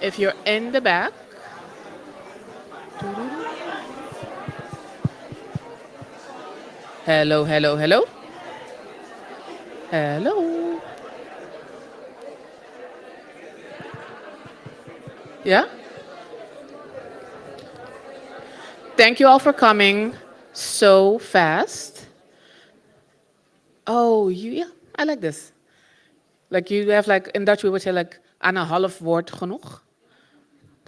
If you're in the back, hello, hello, hello, hello. Yeah? Thank you all for coming so fast. Oh, yeah, I like this. Like you have like, in Dutch we would say like, aan een half woord genoeg.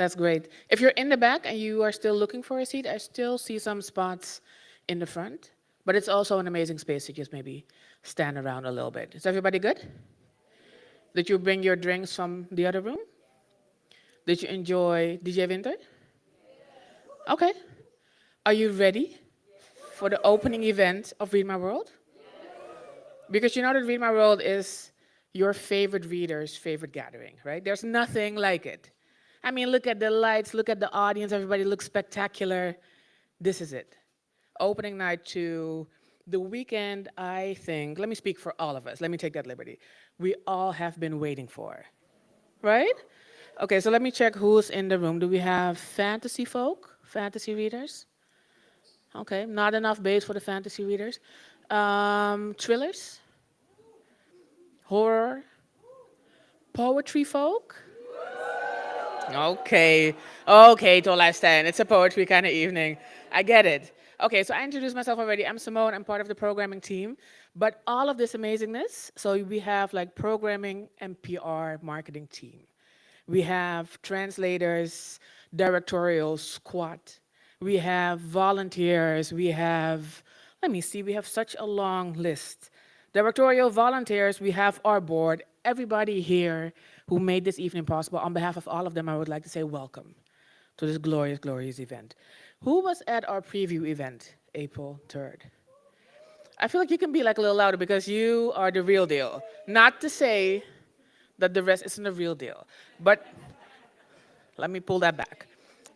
That's great. If you're in the back and you are still looking for a seat, I still see some spots in the front. But it's also an amazing space to just maybe stand around a little bit. Is everybody good? Did you bring your drinks from the other room? Did you enjoy DJ Winter? Okay. Are you ready for the opening event of Read My World? Because you know that Read My World is your favorite reader's favorite gathering, right? There's nothing like it. I mean, look at the lights, look at the audience, everybody looks spectacular. This is it. Opening night to the weekend, I think, let me speak for all of us, let me take that liberty. We all have been waiting for, right? Okay, so let me check who's in the room. Do we have fantasy folk? fantasy readers? Okay, not enough base for the fantasy readers. Thrillers? Horror? Poetry folk? Okay, okay, to stand. It's a poetry kind of evening. I get it. Okay, so I introduced myself already. I'm Simone. I'm part of the programming team. But all of this amazingness, so we have like programming and PR marketing team. We have translators, directorial squad. We have volunteers. We have, let me see, we have such a long list. Directorial volunteers, we have our board, everybody here who made this evening possible. On behalf of all of them, I would like to say welcome to this glorious, glorious event. Who was at our preview event, April 3rd? I feel like you can be like a little louder because you are the real deal. Not to say that the rest isn't the real deal, but let me pull that back.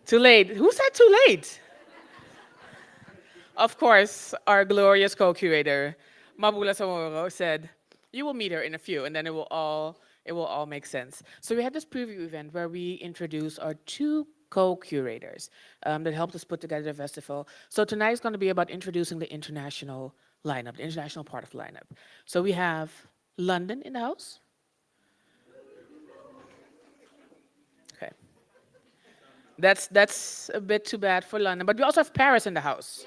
Too late. Who said too late? Of course, our glorious co-curator, Maboula Soumahoro, said, you will meet her in a few, and then it will all make sense. So we had this preview event where we introduced our two co-curators that helped us put together the festival. So tonight is going to be about introducing the international lineup, the international part of the lineup. So we have London in the house. Okay. That's a bit too bad for London, but we also have Paris in the house.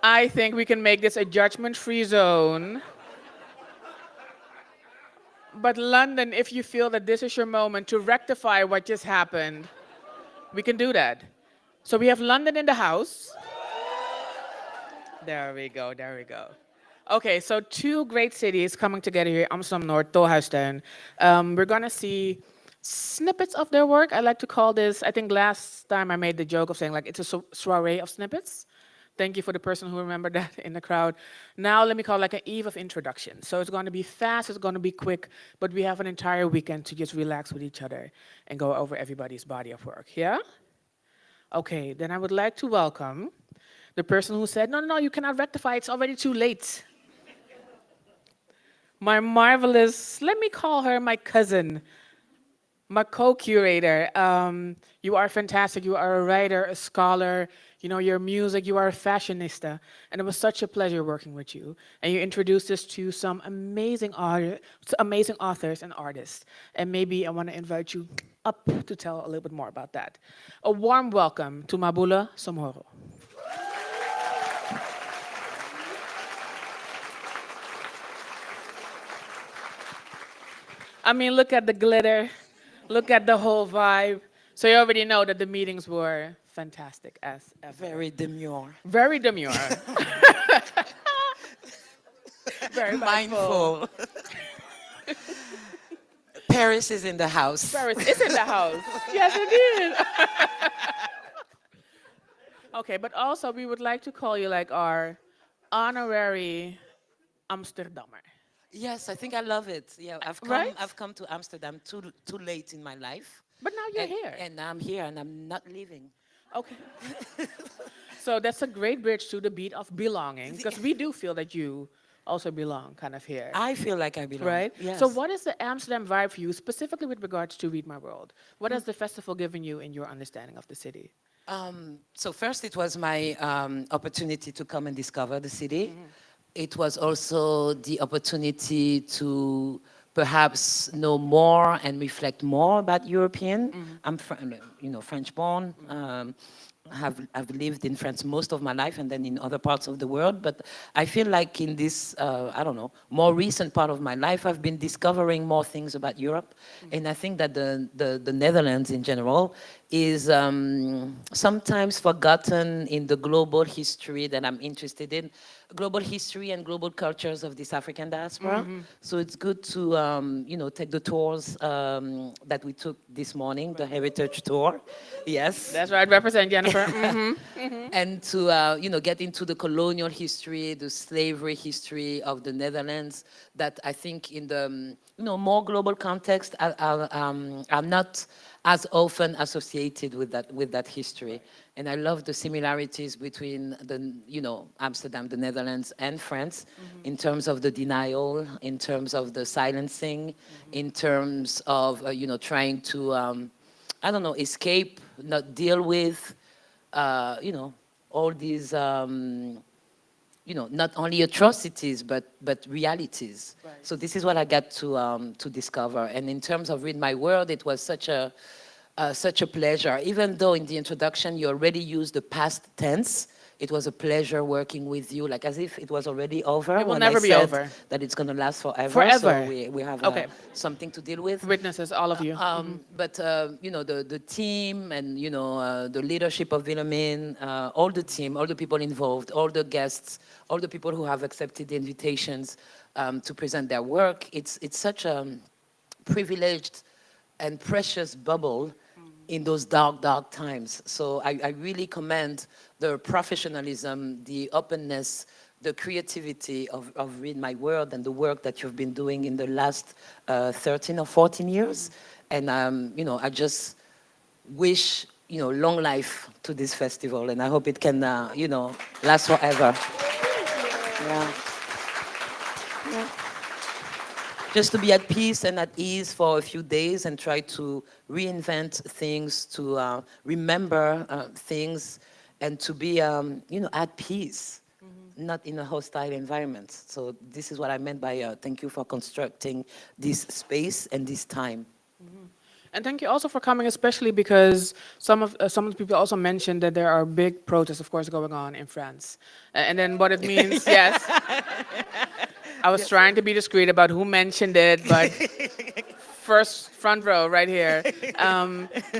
I think we can make this a judgment-free zone. But London, if you feel that this is your moment to rectify what just happened, we can do that. So we have London in the house. There we go, there we go. Okay, so two great cities coming together here, Amsterdam North, Tolhuistuin. We're gonna see snippets of their work. I like to call this, I think last time I made the joke of saying like it's a soiree of snippets. Thank you for the person who remembered that in the crowd. Now let me call it like an eve of introduction. So it's going to be fast, it's going to be quick, but we have an entire weekend to just relax with each other and go over everybody's body of work, yeah? Okay, then I would like to welcome the person who said, no, no, no, you cannot rectify, it's already too late. My marvelous, let me call her my cousin, my co-curator. You are fantastic, you are a writer, a scholar, you know your music, you are a fashionista, and it was such a pleasure working with you. And you introduced us to some amazing authors and artists. And maybe I want to invite you up to tell a little bit more about that. A warm welcome to Maboula Soumahoro. I mean, look at the glitter, look at the whole vibe. So you already know that the meetings were fantastic as ever. Very demure. Very demure. Very mindful. Paris is in the house. Paris is in the house. Yes, it is. Okay, but also we would like to call you like our honorary Amsterdammer. Yes, I think I love it. Yeah, Right? I've come to Amsterdam too late in my life. But now you're here. And I'm here and I'm not leaving. Okay. So that's a great bridge to the beat of belonging, because we do feel that you also belong kind of here. I feel like I belong. Right? Yes. So what is the Amsterdam vibe for you, specifically with regards to Read My World? What has the festival given you in your understanding of the city? So first it was my opportunity to come and discover the city. It was also the opportunity to perhaps know more and reflect more about European. I'm French born. I've lived in France most of my life and then in other parts of the world. But I feel like in this, more recent part of my life, I've been discovering more things about Europe. And I think that the Netherlands in general is sometimes forgotten in the global history that I'm interested in, global history and global cultures of this African diaspora. So it's good to, take the tours that we took this morning, the heritage tour. Yes. That's right, represent Jennifer. And to, get into the colonial history, the slavery history of the Netherlands that I think in the, more global context are not as often associated with that history. And I love the similarities between Amsterdam, the Netherlands, and France, in terms of the denial, in terms of the silencing, in terms of trying to I don't know, escape, not deal with all these not only atrocities but realities. Right. So this is what I got to discover. And in terms of Read My World, it was such a pleasure. Even though in the introduction you already used the past tense, it was a pleasure working with you, like as if it was already over. It will never be over. That it's going to last forever. Forever. So we have something to deal with. Witnesses, all of you. But the team and the leadership of Wilhelmine, all the team, all the people involved, all the guests, all the people who have accepted the invitations to present their work. It's such a privileged and precious bubble in those dark times. So I really commend the professionalism, the openness, the creativity of Read My World and the work that you've been doing in the last 13 or 14 years. And I just wish long life to this festival, and I hope it can last forever. Yeah. Yeah. Just to be at peace and at ease for a few days and try to reinvent things, to remember things, and to be, at peace, not in a hostile environment. So this is what I meant by thank you for constructing this space and this time. And thank you also for coming, especially because some of the people also mentioned that there are big protests, of course, going on in France. And then what it means, yes. I was trying to be discreet about who mentioned it, but front row right here.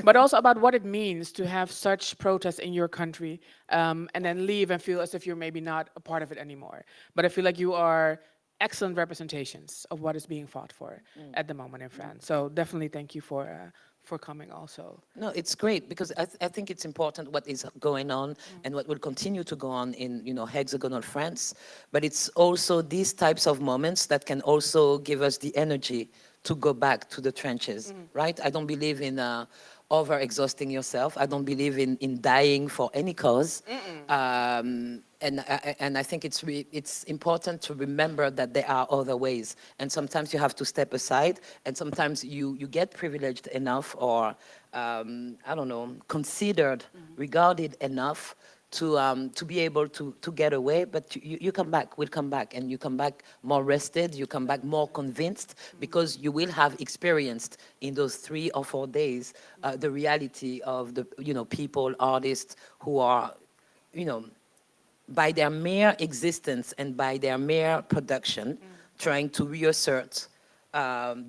But also about what it means to have such protests in your country and then leave and feel as if you're maybe not a part of it anymore. But I feel like you are excellent representations of what is being fought for at the moment in France. So definitely thank you for coming also. No, it's great because I think it's important what is going on and what will continue to go on in hexagonal France. But it's also these types of moments that can also give us the energy to go back to the trenches, right? I don't believe in over-exhausting yourself. I don't believe in dying for any cause. And I think it's important to remember that there are other ways. And sometimes you have to step aside, and sometimes you get privileged enough or, I don't know, considered, regarded enough to be able to get away, but you come back, we'll come back, and you come back more rested, you come back more convinced, because you will have experienced in those 3 or 4 days the reality of the people, artists who are, by their mere existence and by their mere production, trying to reassert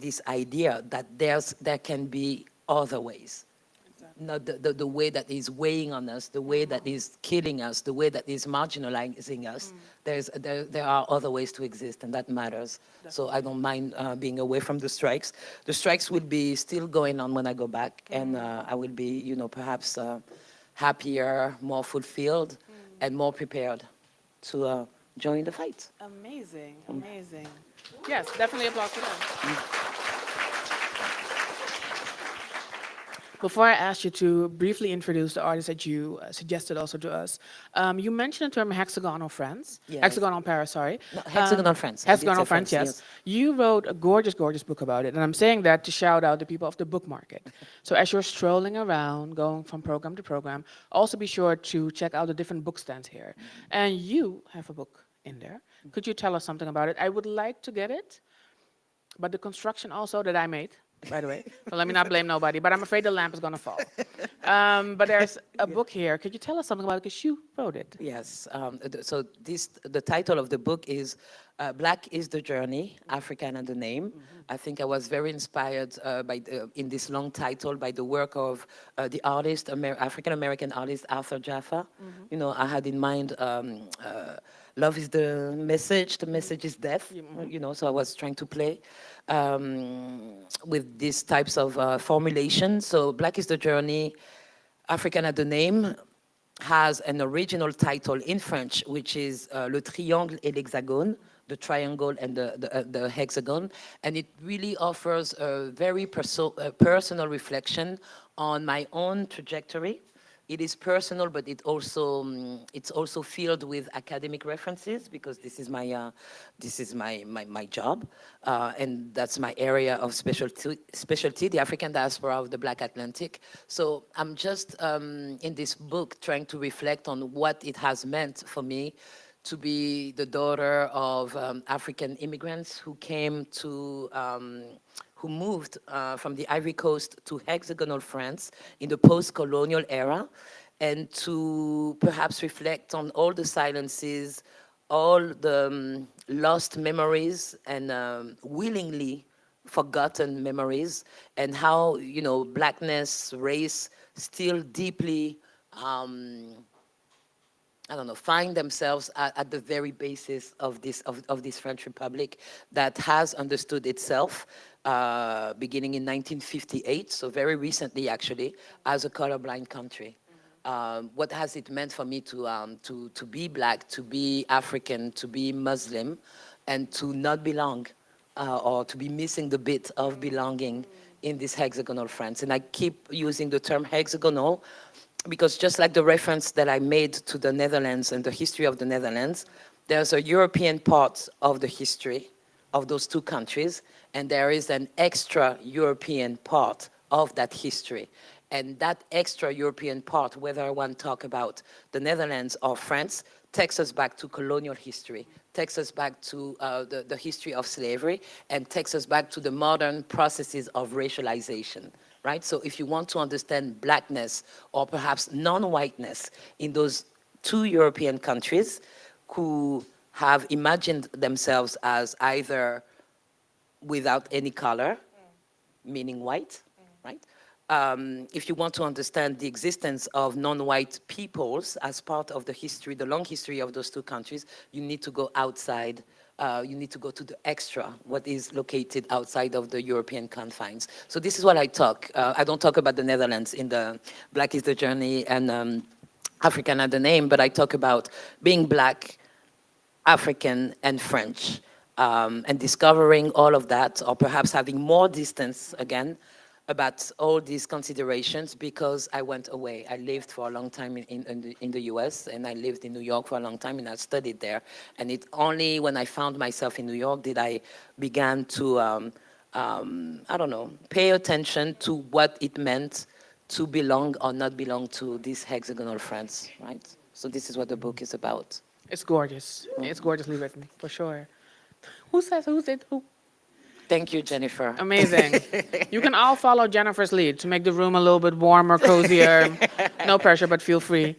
this idea that there can be other ways. Not the way that is weighing on us, the way that is killing us, the way that is marginalizing us. There are other ways to exist, and that matters. Definitely. So I don't mind being away from the strikes. The strikes will be still going on when I go back, and I will be, perhaps happier, more fulfilled, and more prepared to join the fight. Amazing, amazing. Yes, definitely applause for them. Before I ask you to briefly introduce the artist that you suggested also to us, you mentioned the term hexagonal France. Yes. Hexagonal Paris, sorry. No, hexagonal France. Hexagonal France, yes. You wrote a gorgeous, gorgeous book about it. And I'm saying that to shout out the people of the book market. So as you're strolling around, going from program to program, also be sure to check out the different book stands here. And you have a book in there. Could you tell us something about it? I would like to get it, but the construction also that I made, by the way. So let me not blame nobody, but I'm afraid the lamp is going to fall. But there's a book here. Could you tell us something about it? Because you wrote it. Yes. So the title of the book is Black is the Journey, African and the Name. I think I was very inspired in this long title by the work of the artist, African-American artist Arthur Jaffa. I had in mind love is the message is death. So I was trying to play with these types of formulations. So Black is the Journey, African and the Name has an original title in French, which is Le Triangle et l'Hexagone, the triangle and the hexagon. And it really offers a very personal reflection on my own trajectory. It is personal, but it's also filled with academic references because this is my job, and that's my area of specialty, the African diaspora of the Black Atlantic. So I'm just in this book trying to reflect on what it has meant for me to be the daughter of African immigrants who came to who moved from the Ivory Coast to hexagonal France in the post-colonial era, and to perhaps reflect on all the silences, all the lost memories and willingly forgotten memories, and how, you know, blackness, race still deeply I don't know, find themselves at the very basis of this French Republic that has understood itself, beginning in 1958, so very recently actually, as a colorblind country. What has it meant for me to be Black, to be African, to be Muslim, and to not belong, or to be missing the bit of belonging in this hexagonal France? And I keep using the term hexagonal because just like the reference that I made to the Netherlands and the history of the Netherlands, there's a European part of the history of those two countries, and there is an extra European part of that history. And that extra European part, whether I want to talk about the Netherlands or France, takes us back to colonial history, takes us back to the history of slavery, and takes us back to the modern processes of racialization. Right? So if you want to understand blackness or perhaps non-whiteness in those two European countries who have imagined themselves as either without any color, meaning white, right? If you want to understand the existence of non-white peoples as part of the history, the long history of those two countries, you need to go outside. You need to go to the extra, what is located outside of the European confines. So this is what I talk. I don't talk about the Netherlands in the Black is the Journey and African are the Name, but I talk about being Black, African, and French, and discovering all of that, or perhaps having more distance again about all these considerations because I went away. I lived for a long time in the US, and I lived in New York for a long time, and I studied there. And it only when I found myself in New York did I began to, I don't know, pay attention to what it meant to belong or not belong to this hexagonal France, right? So this is what the book is about. It's gorgeous. It's gorgeously written, for sure. Who says who did who? Thank you, Jennifer. Amazing. You can all follow Jennifer's lead to make the room a little bit warmer, cozier. No pressure, but feel free.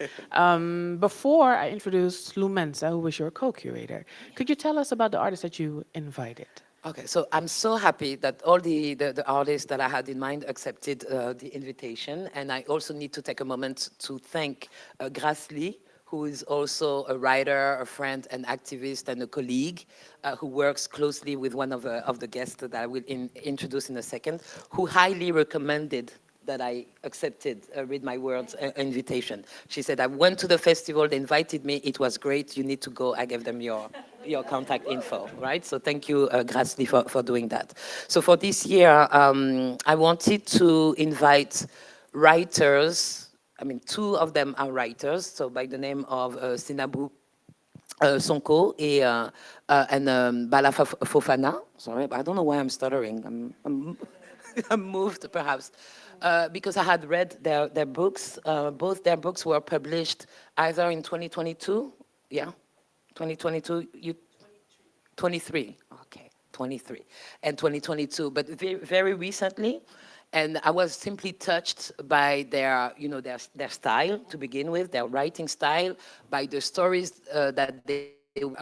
Before I introduce Lou Mensah, who was your co-curator, could you tell us about the artists that you invited? Okay, so I'm so happy that all the artists that I had in mind accepted the invitation. And I also need to take a moment to thank Grace Lee, who is also a writer, a friend, an activist, and a colleague who works closely with one of the guests that I will introduce in a second, who highly recommended that I accepted, read my words, invitation. She said, I went to the festival, they invited me, it was great, you need to go, I gave them your contact info, right? So thank you, Grace Lee, for doing that. So for this year, I wanted to invite writers. I mean, two of them are writers, so by the name of Sinabou Sonko and Bala Fofana. Sorry, I don't know why I'm stuttering. I'm moved, perhaps, because I had read their books. Both their books were published either in 2022, yeah, 2022, 23, okay, 23, and 2022, but very, very recently. And I was simply touched by their, you know, their style to begin with, their writing style, by the stories that they, you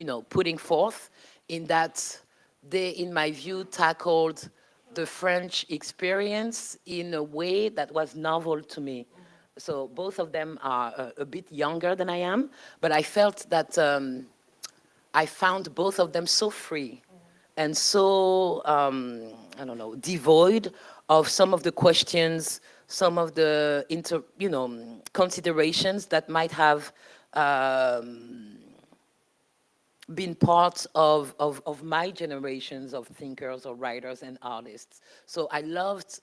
know, putting forth, in that they, in my view, tackled the French experience in a way that was novel to me. So both of them are a bit younger than I am, but I felt that I found both of them so free and so, I don't know, devoid of some of the questions, some of the, considerations that might have been part of my generations of thinkers or writers and artists. So I loved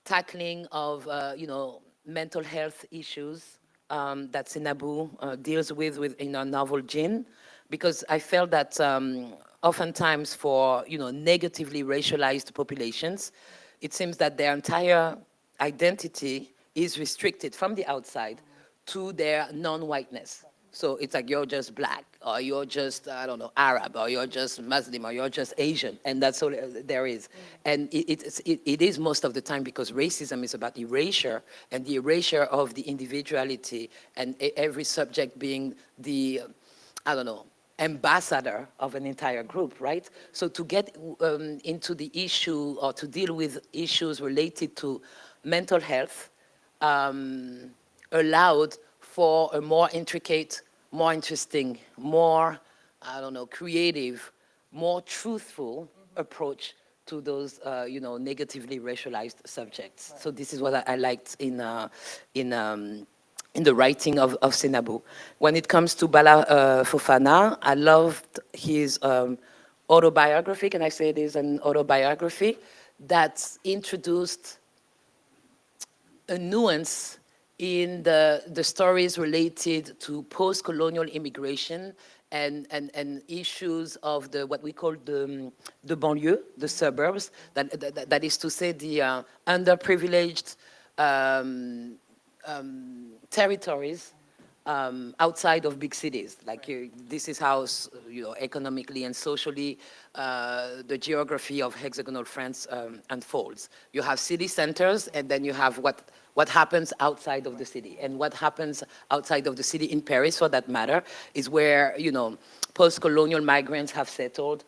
tackling of, mental health issues that Sinabu deals with in her novel Jin, because I felt that oftentimes for, negatively racialized populations, it seems that their entire identity is restricted from the outside to their non-whiteness. So it's like you're just black, or you're just, I don't know, Arab, or you're just Muslim, or you're just Asian, and that's all there is. And it is most of the time because racism is about erasure, and the erasure of the individuality, and every subject being the, I don't know, ambassador of an entire group, right? So to get into the issue, or to deal with issues related to mental health, allowed for a more intricate, more interesting, more, I don't know, creative, more truthful approach to those, negatively racialized subjects. So this is what I liked in the writing of Senabu. When it comes to Bala Fofana, I loved his autobiography, can I say it is an autobiography, that introduced a nuance in the stories related to post-colonial immigration and issues of the what we call the banlieue, the suburbs, that is to say the underprivileged territories outside of big cities. Like this is how economically and socially the geography of hexagonal France unfolds. You have city centers, and then you have what happens outside of the city. And what happens outside of the city, in Paris for that matter, is where post-colonial migrants have settled.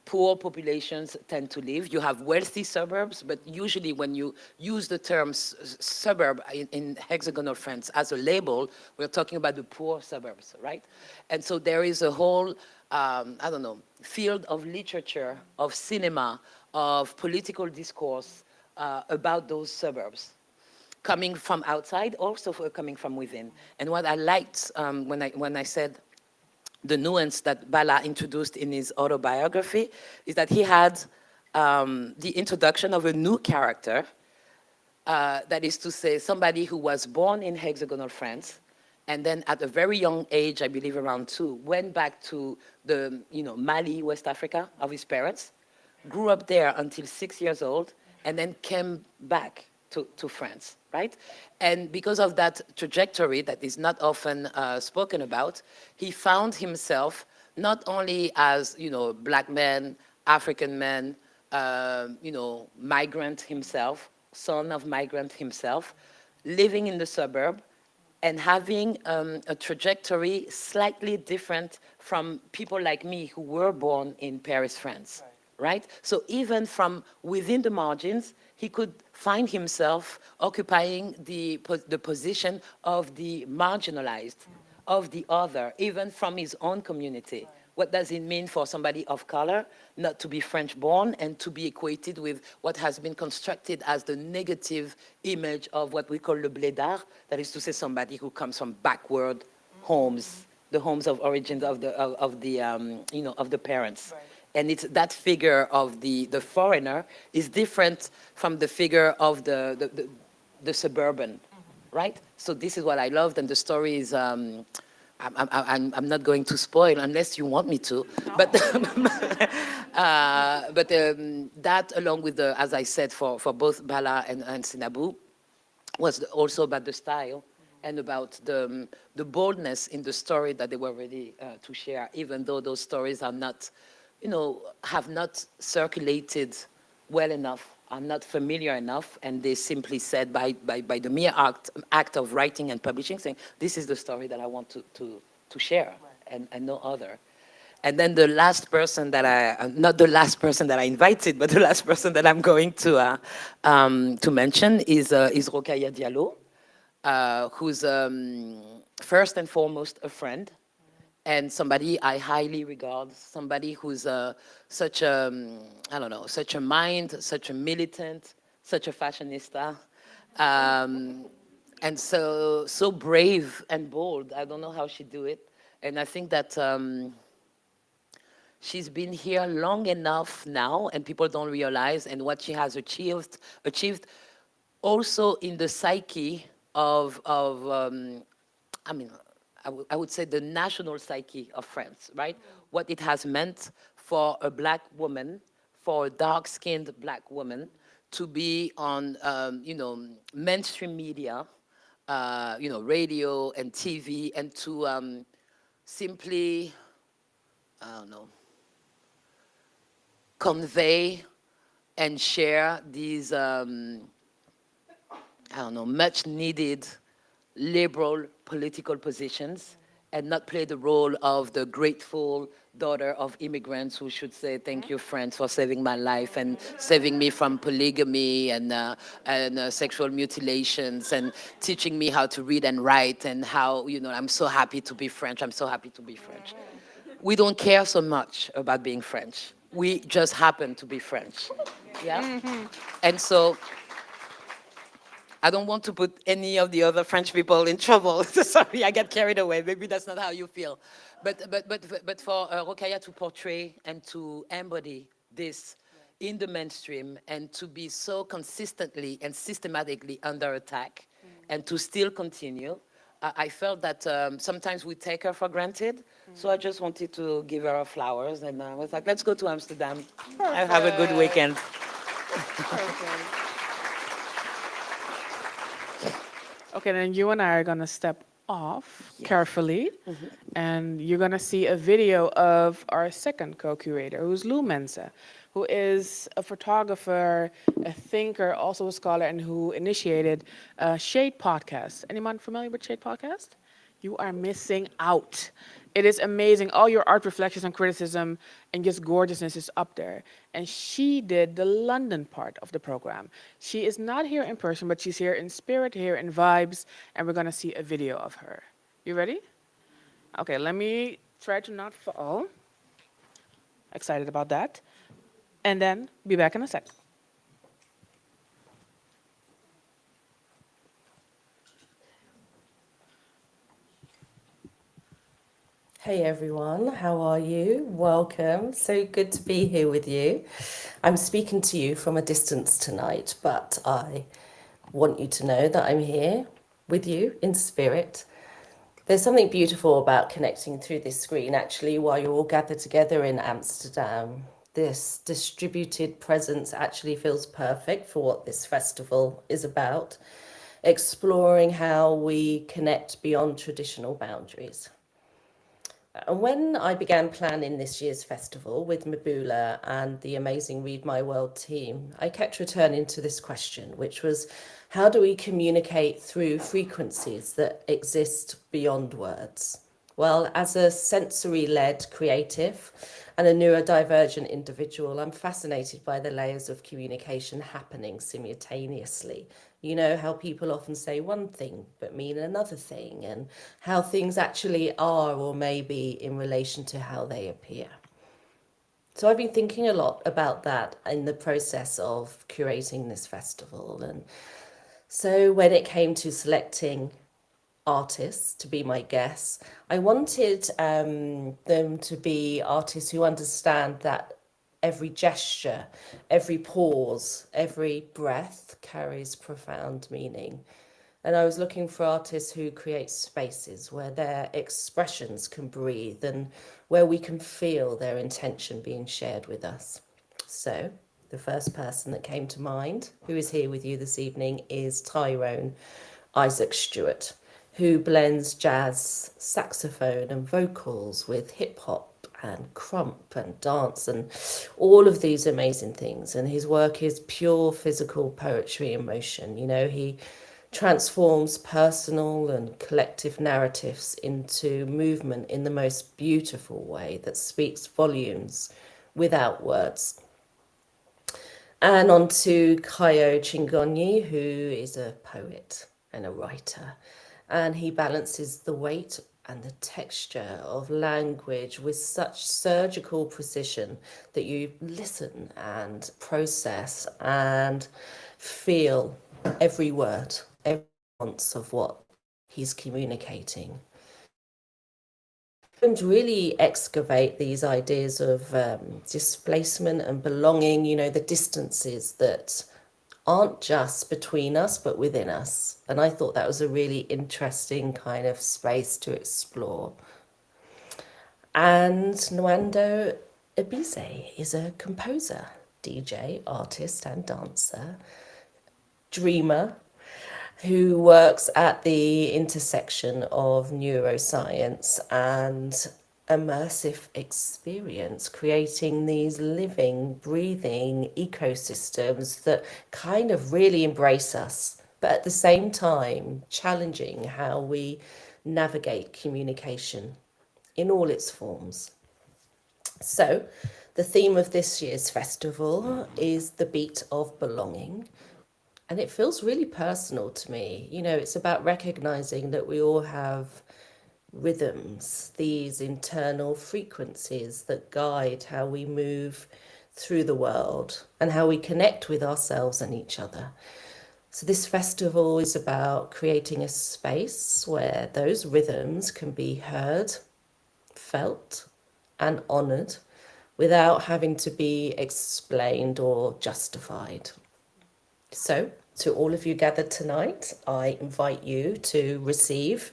Poor populations tend to live. You have wealthy suburbs, but usually when you use the term suburb in hexagonal France as a label, we're talking about the poor suburbs, right? And so there is a whole, I don't know, field of literature, of cinema, of political discourse about those suburbs, coming from outside, also coming from within. And what I liked when I said the nuance that Bala introduced in his autobiography is that he had the introduction of a new character, that is to say somebody who was born in hexagonal France, and then at a very young age, I believe around 2, went back to the Mali, West Africa, of his parents, grew up there until 6 years old, and then came back to France, right? And because of that trajectory that is not often spoken about, he found himself not only as, black man, African man, migrant himself, son of migrant himself, living in the suburb and having a trajectory slightly different from people like me who were born in Paris, France, right? So even from within the margins, he could find himself occupying the position of the marginalized, of the other, even from his own community. What does it mean for somebody of color not to be French-born and to be equated with what has been constructed as the negative image of what we call le blédard, that is to say somebody who comes from backward homes, the homes of origins of the parents. Right. And it's that figure of the foreigner is different from the figure of the suburban, right? So this is what I loved, and the story is. I'm not going to spoil unless you want me to, no. But that, along with as I said, for both Bala and Sinabu, was also about the style and about the boldness in the story that they were ready to share, even though those stories are not, have not circulated well enough, are not familiar enough, and they simply said by the mere act of writing and publishing, saying, this is the story that I want to share, and no other. And then the last person that not the last person that I invited, but the last person that I'm going to mention is Rokhaya Diallo, who's first and foremost a friend, and somebody I highly regard, somebody who's such a, I don't know, such a mind, such a militant, such a fashionista, and so brave and bold. I don't know how she do it. And I think that She's been here long enough now, and people don't realize, and what she has achieved also in the psyche of I mean, I would say the national psyche of France, right? What it has meant for a black woman, for a dark-skinned black woman, to be on, mainstream media, radio and TV, and to simply, I don't know, convey and share these, I don't know, much needed liberal political positions, and not play the role of the grateful daughter of immigrants who should say, thank you, France, for saving my life and saving me from polygamy and sexual mutilations, and teaching me how to read and write, and how, I'm so happy to be French. I'm so happy to be French. We don't care so much about being French. We just happen to be French. Yeah? And so I don't want to put any of the other French people in trouble. Sorry, I get carried away. Maybe that's not how you feel. But for Rokhaya to portray and to embody this in the mainstream, and to be so consistently and systematically under attack, and to still continue, I felt that sometimes we take her for granted. So I just wanted to give her flowers, and I was like, let's go to Amsterdam and have a good weekend. Perfect. Okay, then you and I are gonna step off carefully, and you're gonna see a video of our second co-curator, who's Lou Mensah, who is a photographer, a thinker, also a scholar, and who initiated Shade Podcast. Anyone familiar with Shade Podcast? You are missing out. It is amazing. All your art reflections and criticism and just gorgeousness is up there. And she did the London part of the program. She is not here in person, but she's here in spirit, here in vibes, and we're gonna see a video of her. You ready? Okay, let me try to not fall. Excited about that. And then be back in a sec. Hey everyone, how are you? Welcome. So good to be here with you. I'm speaking to you from a distance tonight, but I want you to know that I'm here with you in spirit. There's something beautiful about connecting through this screen, actually, while you're all gathered together in Amsterdam. This distributed presence actually feels perfect for what this festival is about, exploring how we connect beyond traditional boundaries. And when I began planning this year's festival with Maboula and the amazing Read My World team, I kept returning to this question, which was, how do we communicate through frequencies that exist beyond words? Well, as a sensory-led creative and a neurodivergent individual, I'm fascinated by the layers of communication happening simultaneously. You know, how people often say one thing but mean another thing, and how things actually are or may be in relation to how they appear. So I've been thinking a lot about that in the process of curating this festival. And so when it came to selecting artists to be my guests, I wanted them to be artists who understand that every gesture, every pause, every breath carries profound meaning. And I was looking for artists who create spaces where their expressions can breathe and where we can feel their intention being shared with us. So the first person that came to mind, who is here with you this evening, is Tyrone Isaac Stewart, who blends jazz, saxophone and vocals with hip hop and crump and dance and all of these amazing things. And his work is pure physical poetry in motion. You know, he transforms personal and collective narratives into movement in the most beautiful way that speaks volumes without words. And on to Kayo Chingonyi, who is a poet and a writer. And he balances the weight and the texture of language with such surgical precision that you listen and process and feel every word, every ounce of what he's communicating. And really excavate these ideas of displacement and belonging, you know, the distances that aren't just between us, but within us. And I thought that was a really interesting kind of space to explore. And Nwando Ebize is a composer, DJ, artist, and dancer, dreamer, who works at the intersection of neuroscience and immersive experience, creating these living, breathing ecosystems that kind of really embrace us, but at the same time challenging how we navigate communication in all its forms. So the theme of this year's festival is the beat of belonging. And it feels really personal to me. You know, it's about recognizing that we all have rhythms, these internal frequencies that guide how we move through the world and how we connect with ourselves and each other. So this festival is about creating a space where those rhythms can be heard, felt, and honored without having to be explained or justified. So, to all of you gathered tonight, I invite you to receive,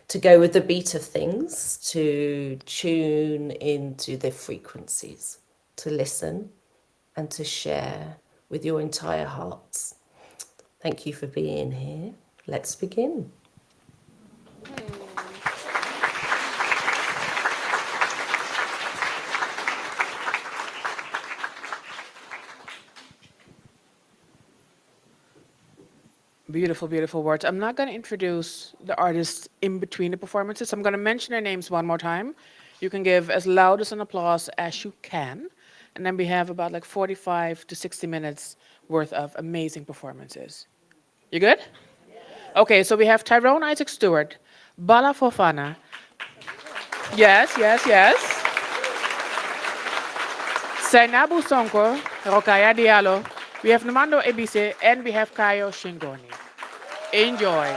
to go with the beat of things, to tune into the frequencies, to listen and to share with your entire hearts. Thank you for being here. Let's begin. Beautiful, beautiful words. I'm not going to introduce the artists in between the performances. I'm going to mention their names one more time. You can give as loud as an applause as you can. And then we have about like 45 to 60 minutes worth of amazing performances. You good? Okay, so we have Tyrone Isaac Stewart, Bala Fofana. Yes, yes, yes. Sainabu Sonko, Rokaya Diallo. We have Namando Ebise and we have Kayo Shingoni. Enjoy.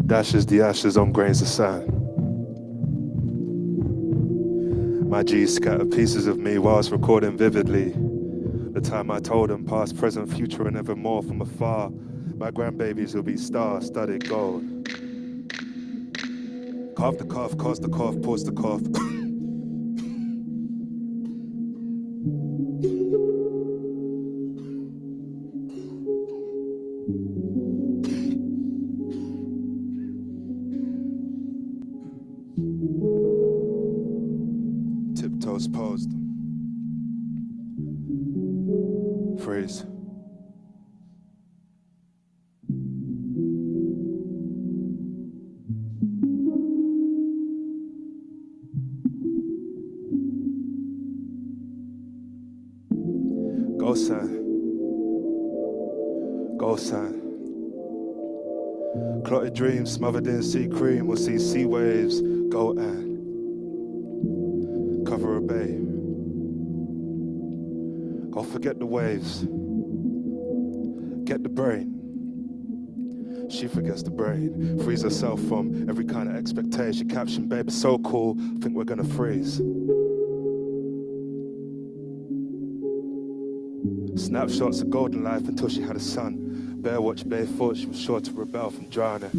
Dashes the ashes on grains of sand. My G's scatter pieces of me whilst recording vividly. The time I told them, past, present, future, and evermore from afar. My grandbabies will be star-studded gold. Cough the cough, cause the cough, pause the cough. Tiptoes posed. Freeze. Go sign. Go sign. Clotted dreams smothered in sea cream. We'll see sea waves go and cover a bay. Go forget the waves. Get the brain. She forgets the brain. Frees herself from every kind of expectation. Caption, babe, it's so cool. Think we're gonna freeze. Snapshots of golden life until she had a son. Bear watch barefoot, she was sure to rebel from drowning.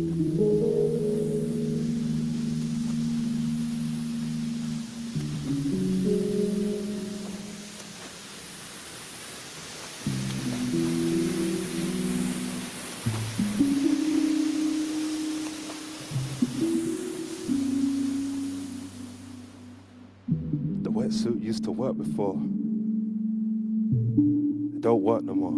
The wetsuit used to work before. It don't work no more.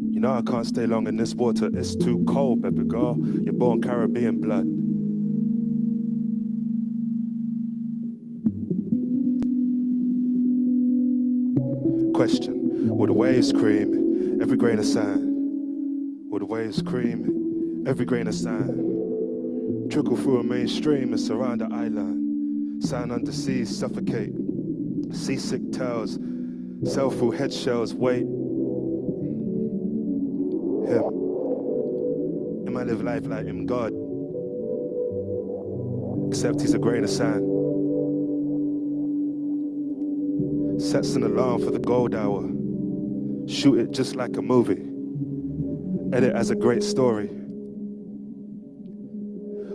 You know I can't stay long in this water. It's too cold, baby girl. You're born Caribbean blood. Question, will the waves scream every grain of sand? Will the waves scream Every grain of sand, trickle through a mainstream and surround the island. Sand under sea, suffocate, seasick tales, sail through head shells, wait. Him. Him I live life like him God. Except he's a grain of sand. Sets an alarm for the gold hour. Shoot it just like a movie. Edit as a great story.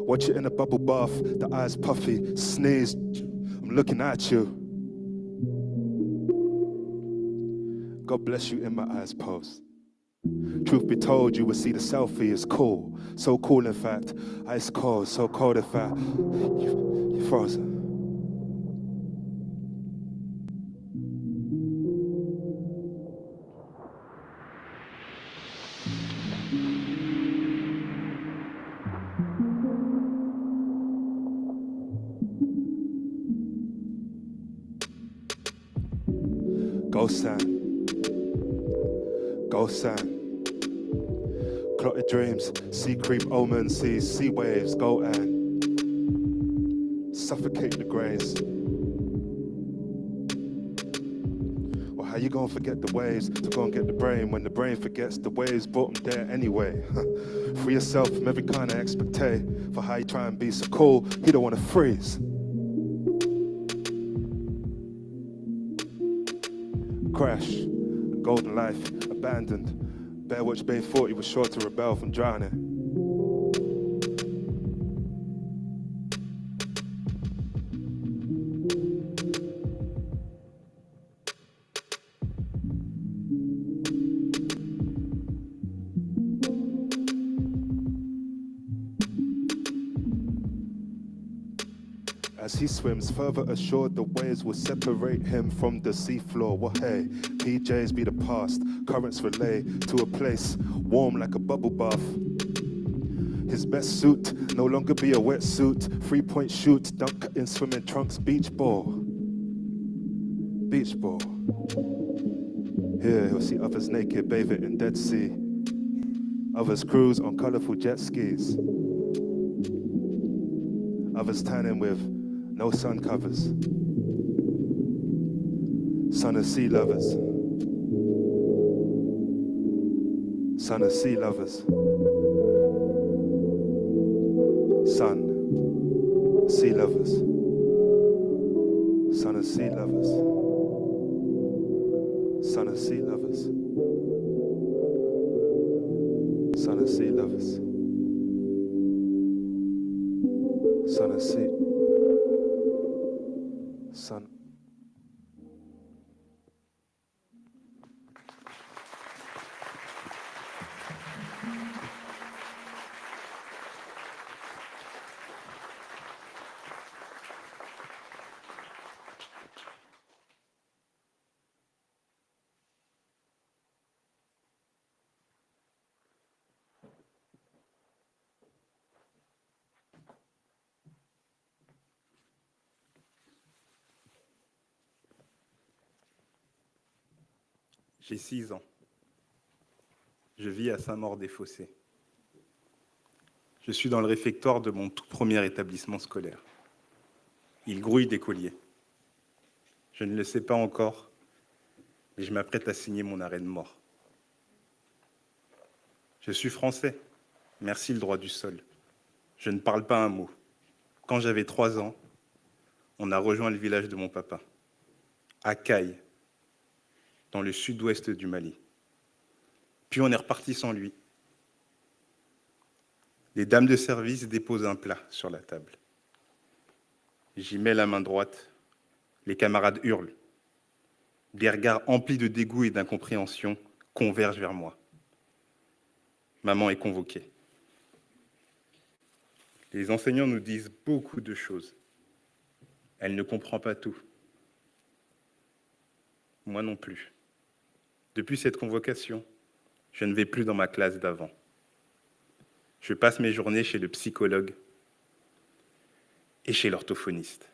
Watch it in a bubble bath, the eyes puffy, sneeze. I'm looking at you. God bless you in my eyes post. Truth be told, you would see the selfie is cool. So cool, in fact. Ice cold, so cold, in fact. You're frozen. Ghost sand. Ghost sand. Clotted dreams, sea creep omens, sea waves, go and suffocate the grains. Well, how you gonna forget the waves to go and get the brain when the brain forgets the waves brought them there anyway? Free yourself from every kind of expectation for how you try and be so cool, you don't wanna freeze. Crash, golden life, abandoned. Baywatch Bay thought he was sure to rebel from drowning. As he swims further assured, the waves will separate him from the seafloor. Well, hey, PJs be the past, currents relay to a place warm like a bubble bath. His best suit, no longer be a wetsuit. 3-point shoot, dunk in swimming trunks, beach ball. Beach ball. Here he'll see others naked, bathing in Dead Sea. Others cruise on colorful jet skis. Others tanning with no sun covers. Son of sea lovers. Son of sea lovers. Son, sea lovers. Son of sea lovers. Son of sea lovers. Son of sea lovers. Son of sea. Son. J'ai 6 ans. Je vis à Saint-Maur-des-Fossés. Je suis dans le réfectoire de mon tout premier établissement scolaire. Il grouille d'écoliers. Je ne le sais pas encore, mais je m'apprête à signer mon arrêt de mort. Je suis français, merci le droit du sol. Je ne parle pas un mot. Quand j'avais 3 ans, on a rejoint le village de mon papa, à Caille, dans le sud-ouest du Mali. Puis on est reparti sans lui. Les dames de service déposent un plat sur la table. J'y mets la main droite. Les camarades hurlent. Des regards emplis de dégoût et d'incompréhension convergent vers moi. Maman est convoquée. Les enseignants nous disent beaucoup de choses. Elle ne comprend pas tout. Moi non plus. Depuis cette convocation, je ne vais plus dans ma classe d'avant. Je passe mes journées chez le psychologue et chez l'orthophoniste.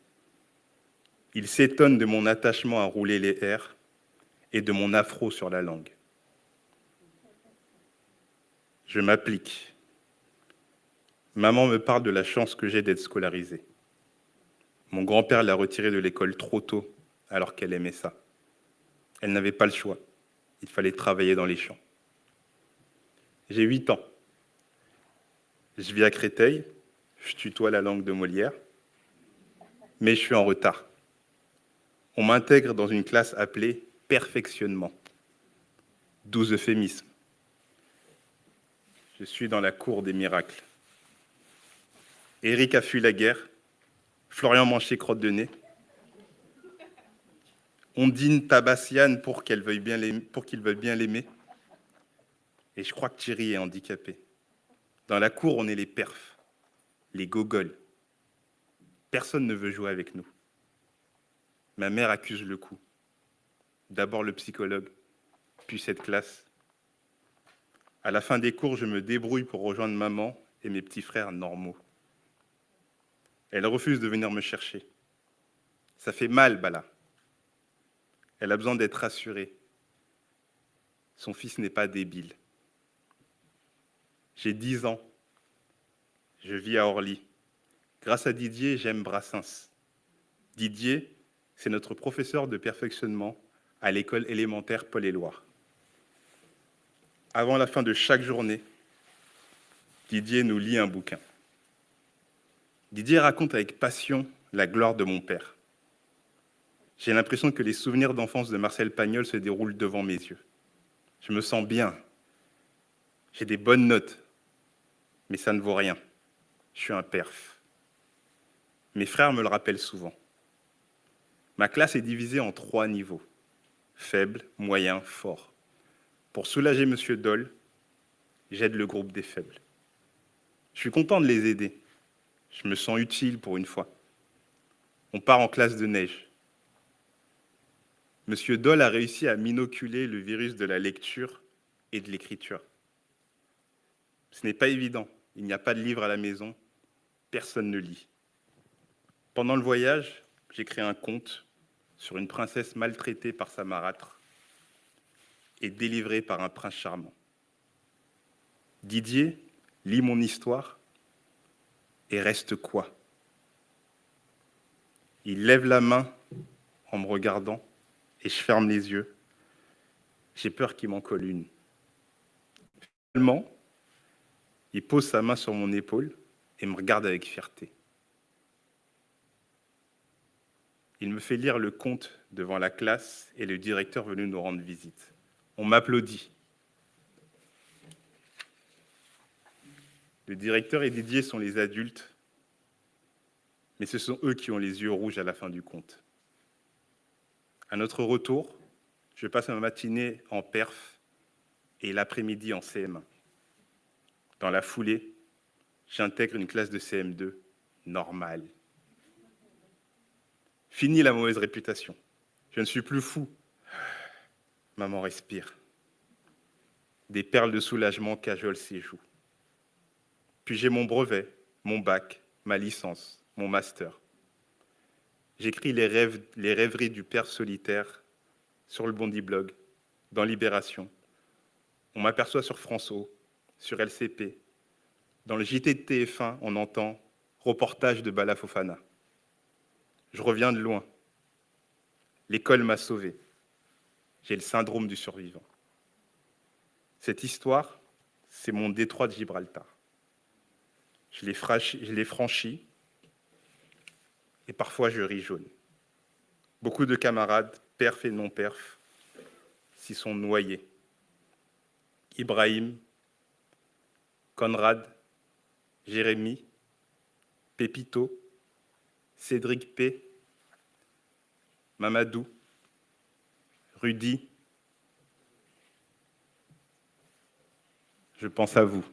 Il s'étonne de mon attachement à rouler les R et de mon afro sur la langue. Je m'applique. Maman me parle de la chance que j'ai d'être scolarisée. Mon grand-père l'a retirée de l'école trop tôt, alors qu'elle aimait ça. Elle n'avait pas le choix. Il fallait travailler dans les champs. J'ai 8 ans. Je vis à Créteil. Je tutoie la langue de Molière. Mais je suis en retard. On m'intègre dans une classe appelée perfectionnement. 12 euphémismes. Je suis dans la cour des miracles. Éric a fui la guerre. Florian Manché crotte de nez. Ondine tabasse Yann pour qu'il veuille bien l'aimer. Et je crois que Thierry est handicapé. Dans la cour, on est les perfs, les gogoles. Personne ne veut jouer avec nous. Ma mère accuse le coup. D'abord le psychologue, puis cette classe. À la fin des cours, je me débrouille pour rejoindre maman et mes petits frères normaux. Elle refuse de venir me chercher. Ça fait mal, Bala. Elle a besoin d'être rassurée. Son fils n'est pas débile. J'ai 10 ans. Je vis à Orly. Grâce à Didier, j'aime Brassens. Didier, c'est notre professeur de perfectionnement à l'école élémentaire Paul-et-Loire. Avant la fin de chaque journée, Didier nous lit un bouquin. Didier raconte avec passion la gloire de mon père. J'ai l'impression que les souvenirs d'enfance de Marcel Pagnol se déroulent devant mes yeux. Je me sens bien. J'ai des bonnes notes, mais ça ne vaut rien. Je suis un perf. Mes frères me le rappellent souvent. Ma classe est divisée en 3 niveaux. Faible, moyen, fort. Pour soulager Monsieur Dole, j'aide le groupe des faibles. Je suis content de les aider. Je me sens utile pour une fois. On part en classe de neige. Monsieur Dole a réussi à m'inoculer le virus de la lecture et de l'écriture. Ce n'est pas évident. Il n'y a pas de livre à la maison. Personne ne lit. Pendant le voyage, j'écris un conte sur une princesse maltraitée par sa marâtre et délivrée par un prince charmant. Didier lit mon histoire et reste quoi? Il lève la main en me regardant et je ferme les yeux. J'ai peur qu'il m'en colle une. Finalement, il pose sa main sur mon épaule et me regarde avec fierté. Il me fait lire le conte devant la classe et le directeur venu nous rendre visite. On m'applaudit. Le directeur et Didier sont les adultes, mais ce sont eux qui ont les yeux rouges à la fin du conte. À notre retour, je passe ma matinée en perf et l'après-midi en CM1. Dans la foulée, j'intègre une classe de CM2 normale. Fini la mauvaise réputation. Je ne suis plus fou. Maman respire. Des perles de soulagement cajolent ses joues. Puis j'ai mon brevet, mon bac, ma licence, mon master. J'écris les rêveries du père solitaire sur le Bondi Blog, dans Libération. On m'aperçoit sur France O, sur LCP. Dans le JT de TF1, on entend « Reportage de Bala Fofana ». Je reviens de loin. L'école m'a sauvé. J'ai le syndrome du survivant. Cette histoire, c'est mon détroit de Gibraltar. Je l'ai franchi et parfois je ris jaune. Beaucoup de camarades, perfs et non perfs, s'y sont noyés. Ibrahim, Conrad, Jérémy, Pépito, Cédric P, Mamadou, Rudy, je pense à vous.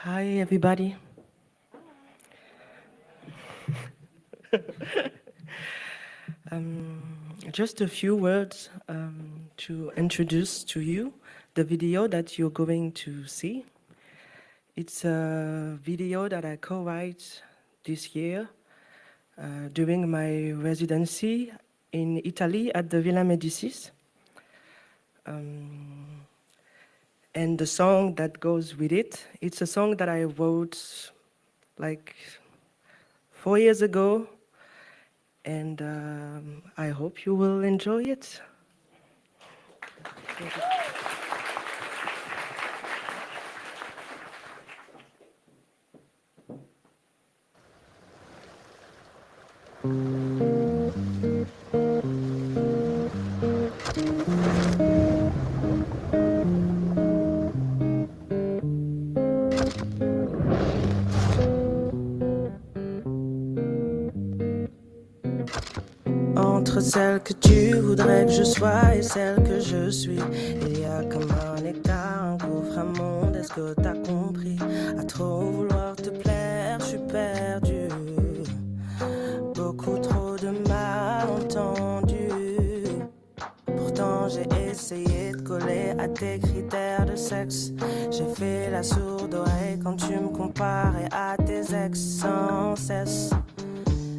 Hi, everybody. Just a few words to introduce to you the video that you're going to see. It's a video that I co-write this year during my residency in Italy at the Villa Médicis. And the song that goes with it, it's a song that I wrote like 4 years ago, and I hope you will enjoy it. Entre celle que tu voudrais que je sois et celle que je suis, il y a comme un écart, un gouffre, un monde, est-ce que t'as compris? À trop vouloir te plaire, je suis perdu. Beaucoup trop de malentendus. Pourtant j'ai essayé de coller à tes critères de sexe. J'ai fait la sourde oreille quand tu me comparais à tes ex sans cesse.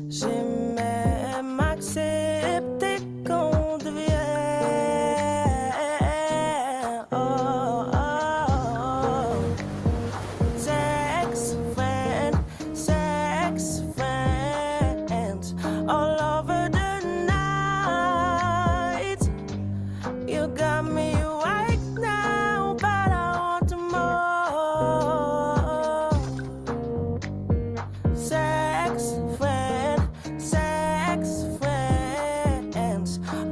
J'ai même accepté qu'on devienne sex friends all over the night. You got me right now, but I want more. Sex friends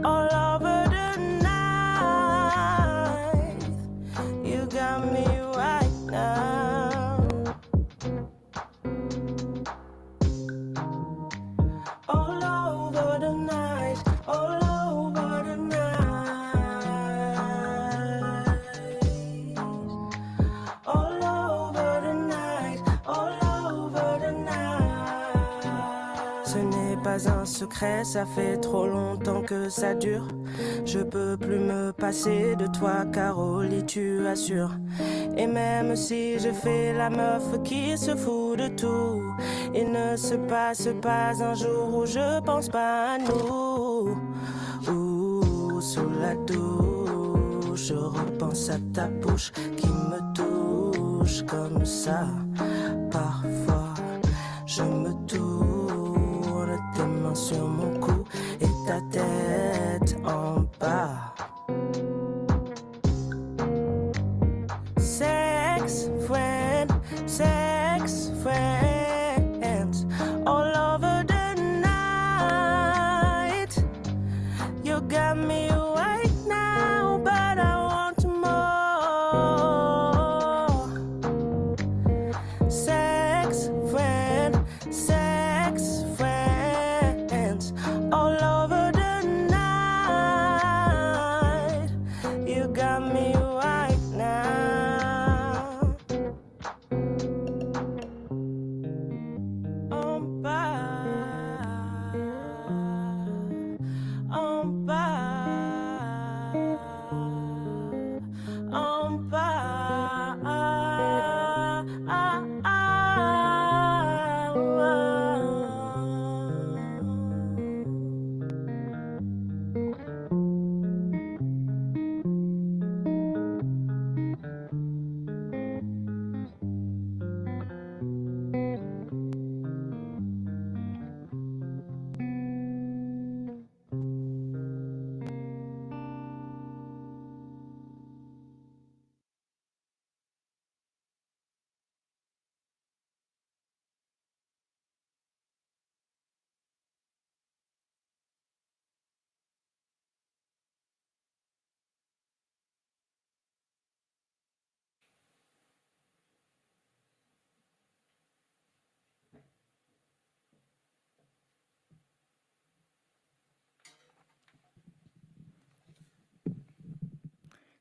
all over the night. You got me right now. All over the night, all over the night. All over the night, all over the night. Ce n'est pas un secret, ça fait trop longtemps que ça dure. Je peux plus me passer de toi, Caroline, tu assures. Et même si je fais la meuf qui se fout de tout, il ne se passe pas un jour où je pense pas à nous. Ou sous la douche, je repense à ta bouche qui me touche comme ça. Parfois, je me tourne, tes mains sur mon cou et ta tête en bas. Sex friends, all over the night. You got me right now, but I want more. Sex friends, all over the night. You got me right now. On part, on part, on part.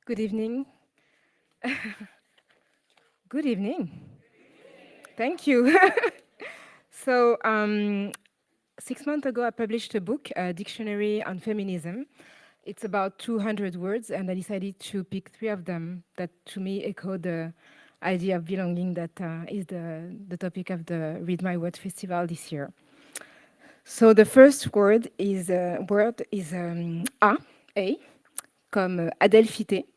Good evening. Good evening. Thank you. So, 6 months ago, I published a book, a dictionary on feminism. It's about 200 words, and I decided to pick 3 of them that, to me, echo the idea of belonging that is the topic of the Read My Word Festival this year. So the first word is A, comme adelphité.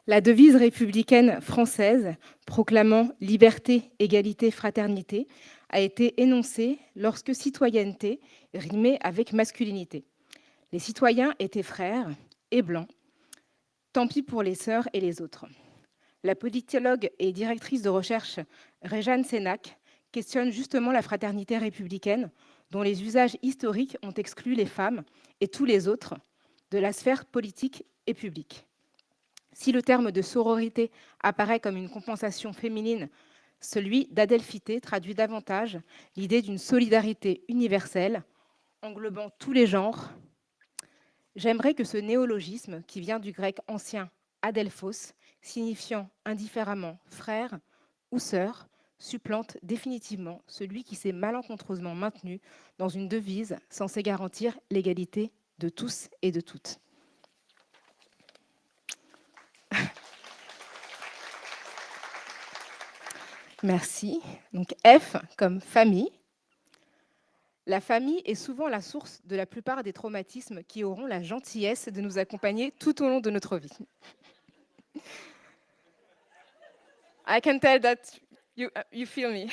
La devise républicaine française, proclamant liberté, égalité, fraternité, a été énoncée lorsque citoyenneté rimait avec masculinité. Les citoyens étaient frères et blancs. Tant pis pour les sœurs et les autres. La politologue et directrice de recherche Réjeanne Sénac questionne justement la fraternité républicaine, dont les usages historiques ont exclu les femmes et tous les autres de la sphère politique et publique. Si le terme de sororité apparaît comme une compensation féminine, celui d'adelphité traduit davantage l'idée d'une solidarité universelle, englobant tous les genres. J'aimerais que ce néologisme, qui vient du grec ancien adelphos, signifiant indifféremment frère ou sœur, supplante définitivement celui qui s'est malencontreusement maintenu dans une devise censée garantir l'égalité de tous et de toutes. Merci. Donc F comme famille. La famille est souvent la source de la plupart des traumatismes qui auront la gentillesse de nous accompagner tout au long de notre vie. I can tell that you feel me.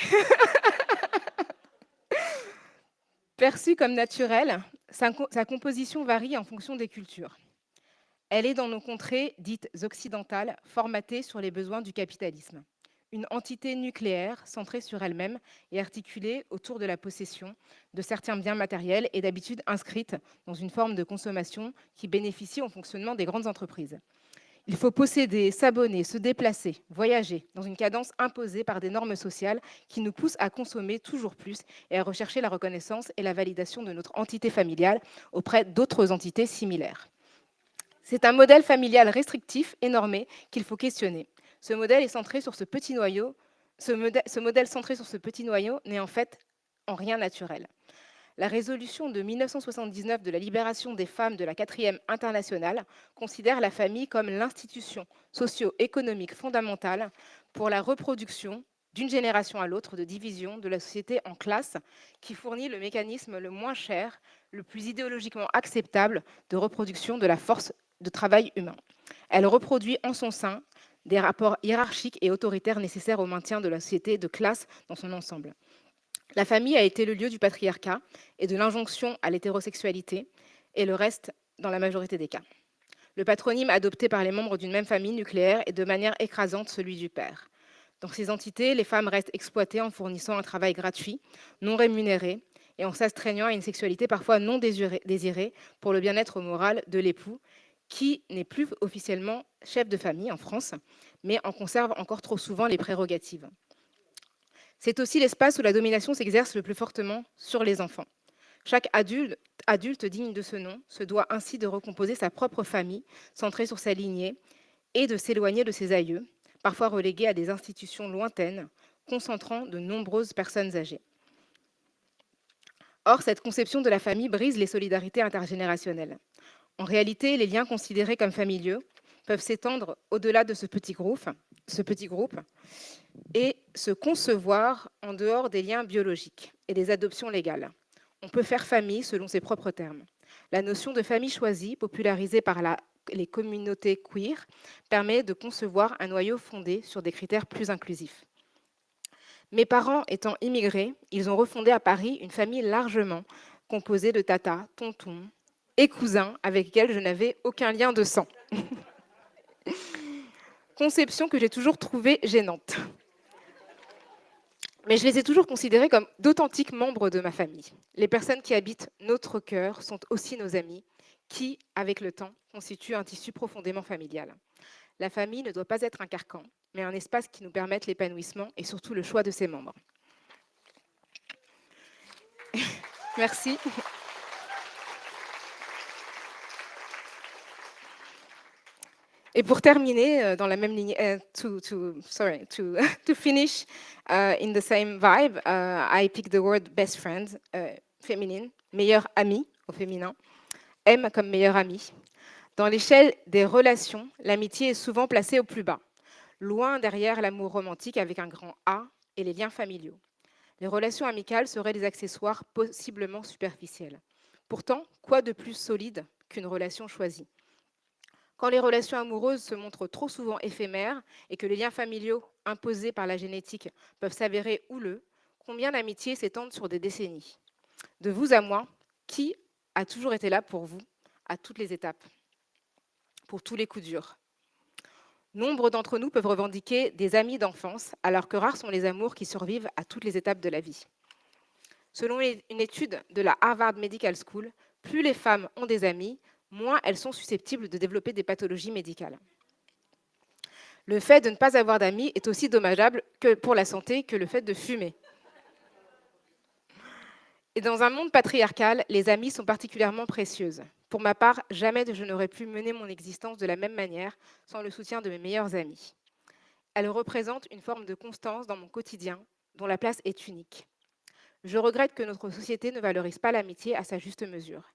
Perçue comme naturelle, sa composition varie en fonction des cultures. Elle est dans nos contrées dites occidentales, formatées sur les besoins du capitalisme. Une entité nucléaire centrée sur elle-même et articulée autour de la possession de certains biens matériels et d'habitude inscrite dans une forme de consommation qui bénéficie au fonctionnement des grandes entreprises. Il faut posséder, s'abonner, se déplacer, voyager dans une cadence imposée par des normes sociales qui nous poussent à consommer toujours plus et à rechercher la reconnaissance et la validation de notre entité familiale auprès d'autres entités similaires. C'est un modèle familial restrictif et normé qu'il faut questionner. Ce modèle est centré sur ce petit noyau. Ce modèle centré sur ce petit noyau n'est en fait en rien naturel. La résolution de 1979 de la libération des femmes de la 4e internationale considère la famille comme l'institution socio-économique fondamentale pour la reproduction d'une génération à l'autre de division de la société en classes qui fournit le mécanisme le moins cher, le plus idéologiquement acceptable de reproduction de la force de travail humain. Elle reproduit en son sein des rapports hiérarchiques et autoritaires nécessaires au maintien de la société de classe dans son ensemble. La famille a été le lieu du patriarcat et de l'injonction à l'hétérosexualité, et le reste dans la majorité des cas. Le patronyme adopté par les membres d'une même famille nucléaire est de manière écrasante celui du père. Dans ces entités, les femmes restent exploitées en fournissant un travail gratuit, non rémunéré, et en s'astreignant à une sexualité parfois non désirée pour le bien-être moral de l'époux, qui n'est plus officiellement chef de famille en France, mais en conserve encore trop souvent les prérogatives. C'est aussi l'espace où la domination s'exerce le plus fortement sur les enfants. Chaque adulte digne de ce nom se doit ainsi de recomposer sa propre famille, centrée sur sa lignée, et de s'éloigner de ses aïeux, parfois relégués à des institutions lointaines, concentrant de nombreuses personnes âgées. Or, cette conception de la famille brise les solidarités intergénérationnelles. En réalité, les liens considérés comme familiaux peuvent s'étendre au-delà de ce petit groupe et se concevoir en dehors des liens biologiques et des adoptions légales. On peut faire famille selon ses propres termes. La notion de famille choisie, popularisée par les communautés queer, permet de concevoir un noyau fondé sur des critères plus inclusifs. Mes parents étant immigrés, ils ont refondé à Paris une famille largement composée de tatas, tontons et cousins avec lesquels je n'avais aucun lien de sang. Conception que j'ai toujours trouvée gênante. Mais je les ai toujours considérés comme d'authentiques membres de ma famille. Les personnes qui habitent notre cœur sont aussi nos amis, qui, avec le temps, constituent un tissu profondément familial. La famille ne doit pas être un carcan, mais un espace qui nous permette l'épanouissement et surtout le choix de ses membres. Merci. Et pour terminer, dans la même ligne, to finish in the same vibe, I pick the word best friend, féminine, meilleure amie au féminin, M comme meilleure amie. Dans l'échelle des relations, l'amitié est souvent placée au plus bas, loin derrière l'amour romantique avec un grand A et les liens familiaux. Les relations amicales seraient des accessoires possiblement superficiels. Pourtant, quoi de plus solide qu'une relation choisie ? Quand les relations amoureuses se montrent trop souvent éphémères et que les liens familiaux imposés par la génétique peuvent s'avérer houleux, combien d'amitiés s'étendent sur des décennies ? De vous à moi, qui a toujours été là pour vous à toutes les étapes, pour tous les coups durs ? Nombre d'entre nous peuvent revendiquer des amis d'enfance, alors que rares sont les amours qui survivent à toutes les étapes de la vie. Selon une étude de la Harvard Medical School, plus les femmes ont des amis, moins elles sont susceptibles de développer des pathologies médicales. Le fait de ne pas avoir d'amis est aussi dommageable que pour la santé que le fait de fumer. Et dans un monde patriarcal, les amis sont particulièrement précieuses. Pour ma part, jamais je n'aurais pu mener mon existence de la même manière sans le soutien de mes meilleures amies. Elles représentent une forme de constance dans mon quotidien, dont la place est unique. Je regrette que notre société ne valorise pas l'amitié à sa juste mesure.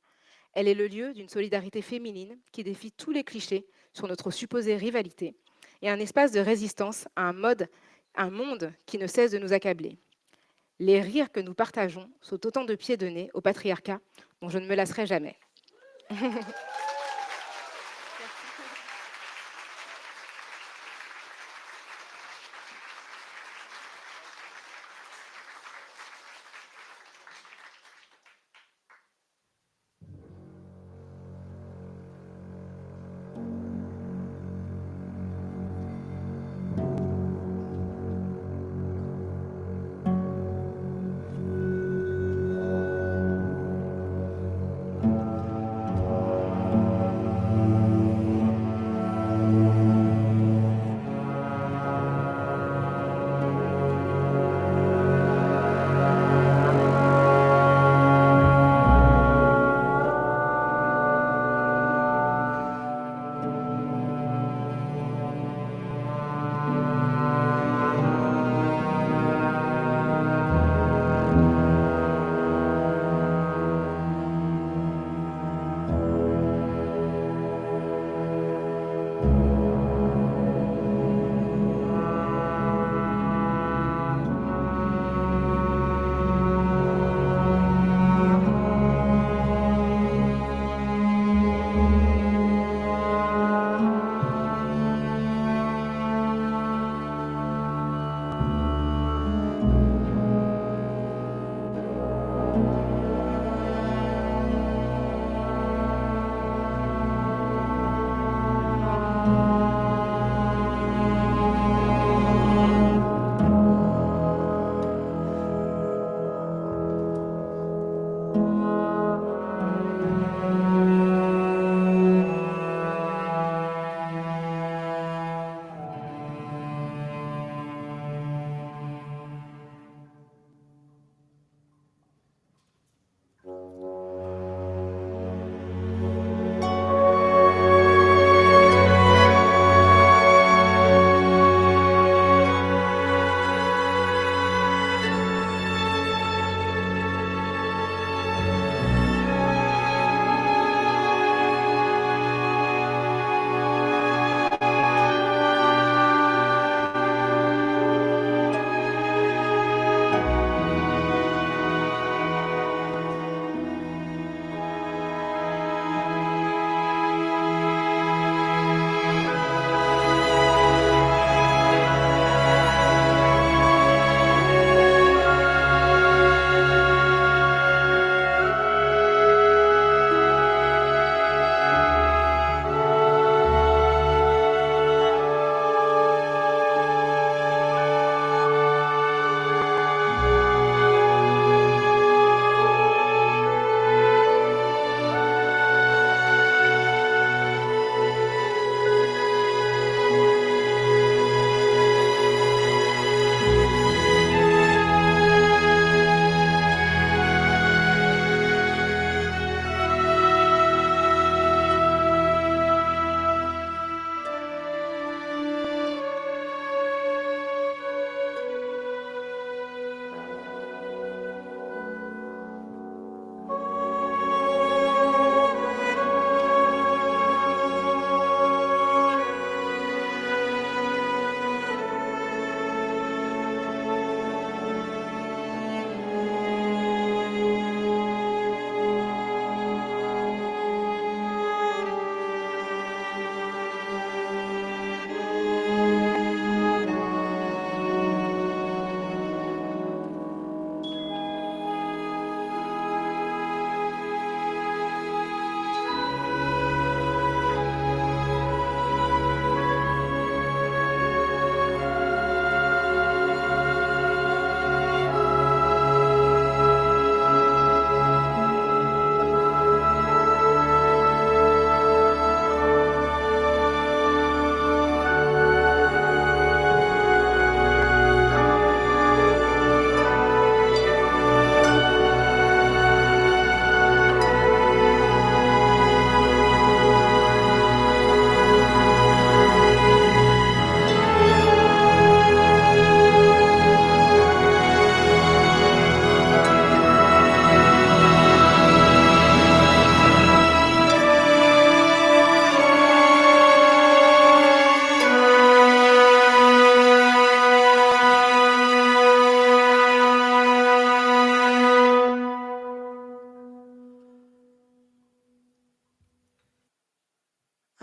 Elle est le lieu d'une solidarité féminine qui défie tous les clichés sur notre supposée rivalité et un espace de résistance à un monde qui ne cesse de nous accabler. Les rires que nous partageons sont autant de pieds de nez au patriarcat dont je ne me lasserai jamais.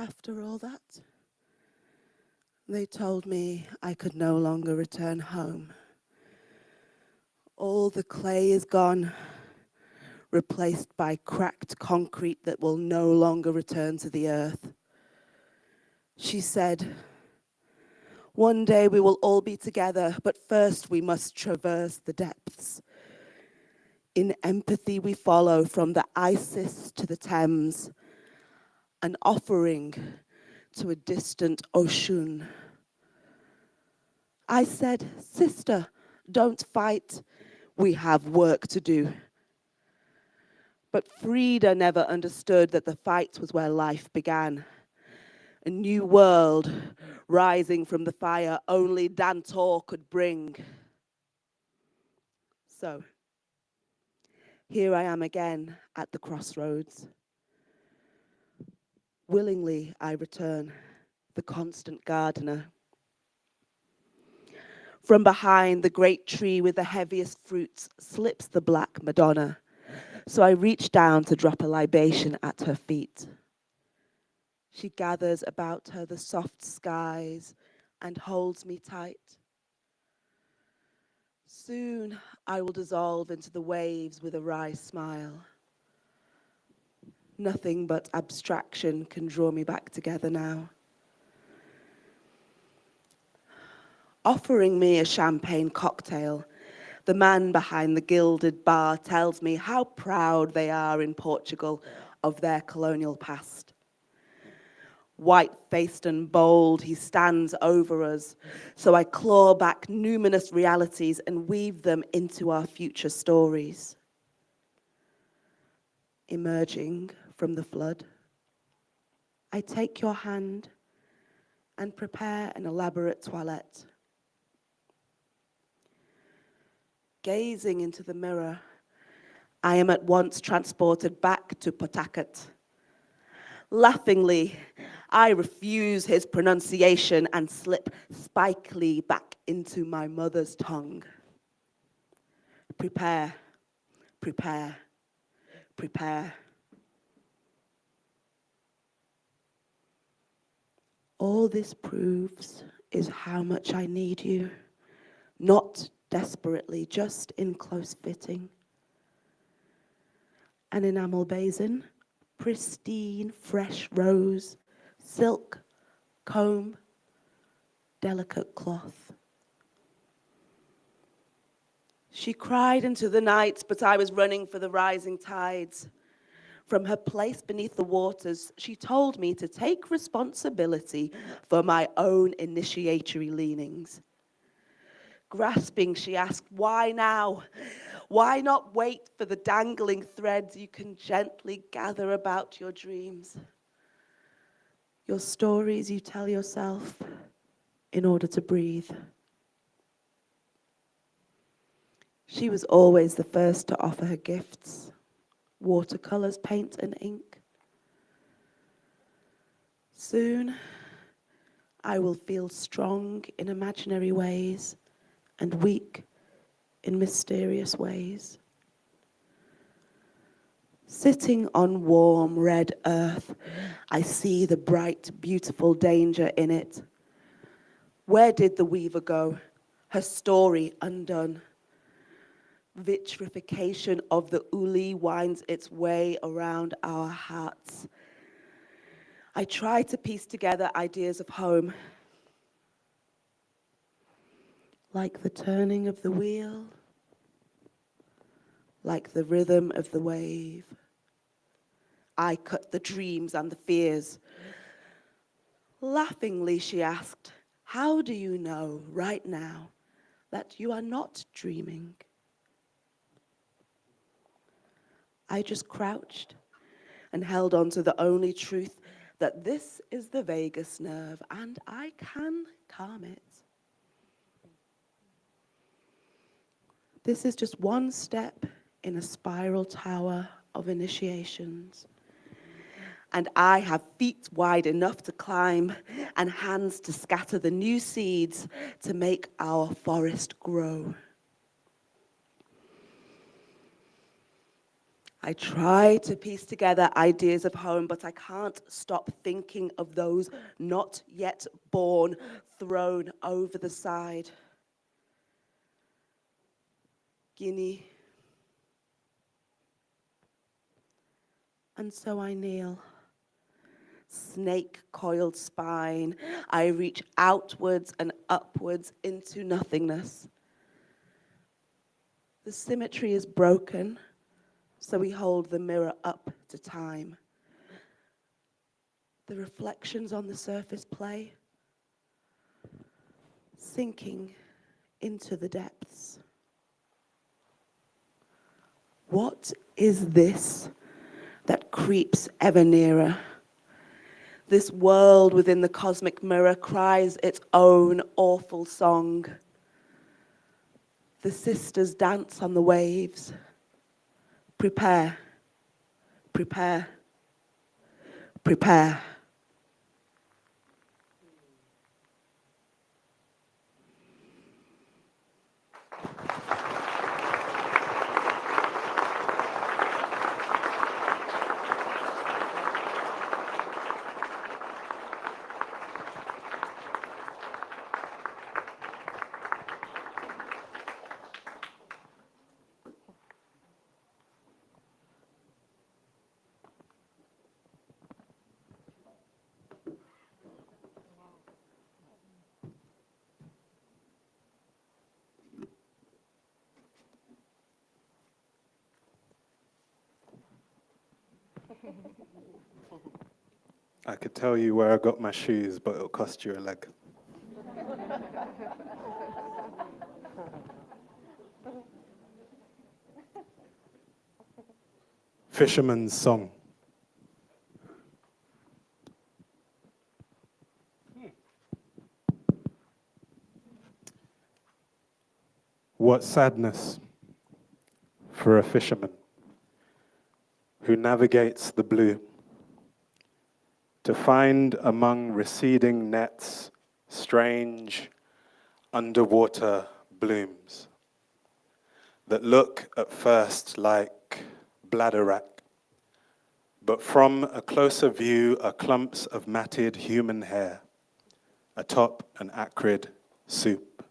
After all that, they told me I could no longer return home. All the clay is gone, replaced by cracked concrete that will no longer return to the earth. She said, one day we will all be together, but first we must traverse the depths. In empathy we follow from the Isis to the Thames, an offering to a distant ocean. I said, sister, don't fight. We have work to do. But Frida never understood that the fight was where life began. A new world rising from the fire only Dantor could bring. So, here I am again at the crossroads. Willingly I return, the constant gardener. From behind the great tree with the heaviest fruits slips the black Madonna. So I reach down to drop a libation at her feet. She gathers about her the soft skies and holds me tight. Soon I will dissolve into the waves with a wry smile. Nothing but abstraction can draw me back together now. Offering me a champagne cocktail, the man behind the gilded bar tells me how proud they are in Portugal of their colonial past. White-faced and bold, he stands over us, so I claw back numinous realities and weave them into our future stories. Emerging from the flood, I take your hand and prepare an elaborate toilette. Gazing into the mirror, I am at once transported back to Pawtucket. Laughingly, I refuse his pronunciation and slip spikily back into my mother's tongue. Prepare, prepare, prepare. All this proves is how much I need you, not desperately, just in close fitting. An enamel basin, pristine, fresh rose, silk, comb, delicate cloth. She cried into the night, but I was running for the rising tides. From her place beneath the waters, she told me to take responsibility for my own initiatory leanings. Grasping, she asked, why now? Why not wait for the dangling threads you can gently gather about your dreams? Your stories you tell yourself in order to breathe. She was always the first to offer her gifts, watercolors, paint, and ink. Soon, I will feel strong in imaginary ways and weak in mysterious ways. Sitting on warm red earth, I see the bright, beautiful danger in it. Where did the weaver go? Her story undone. Vitrification of the uli winds its way around our hearts. I try to piece together ideas of home, like the turning of the wheel, like the rhythm of the wave. I cut the dreams and the fears. Laughingly, she asked, how do you know right now that you are not dreaming? I just crouched and held on to the only truth that this is the vagus nerve and I can calm it. This is just one step in a spiral tower of initiations. And I have feet wide enough to climb and hands to scatter the new seeds to make our forest grow. I try to piece together ideas of home, but I can't stop thinking of those not yet born thrown over the side. Guinea. And so I kneel. Snake-coiled spine. I reach outwards and upwards into nothingness. The symmetry is broken, so we hold the mirror up to time. The reflections on the surface play, sinking into the depths. What is this that creeps ever nearer? This world within the cosmic mirror cries its own awful song. The sisters dance on the waves. Prepare, prepare, prepare. I could tell you where I got my shoes, but it'll cost you a leg. Fisherman's Song. What sadness for a fisherman who navigates the blue, to find among receding nets strange underwater blooms that look at first like bladderwrack, but from a closer view are clumps of matted human hair atop an acrid soup.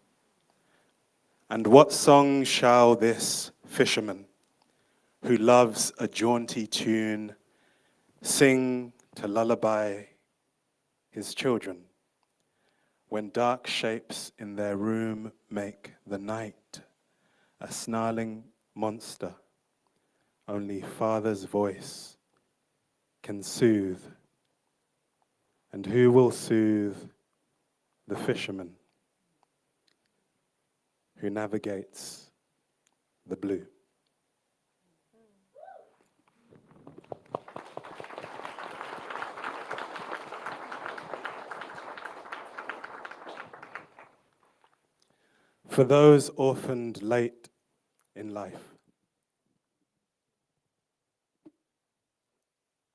And what song shall this fisherman, who loves a jaunty tune, sing to lullaby his children, when dark shapes in their room make the night a snarling monster only Father's voice can soothe? And who will soothe the fisherman who navigates the blue? For those orphaned late in life,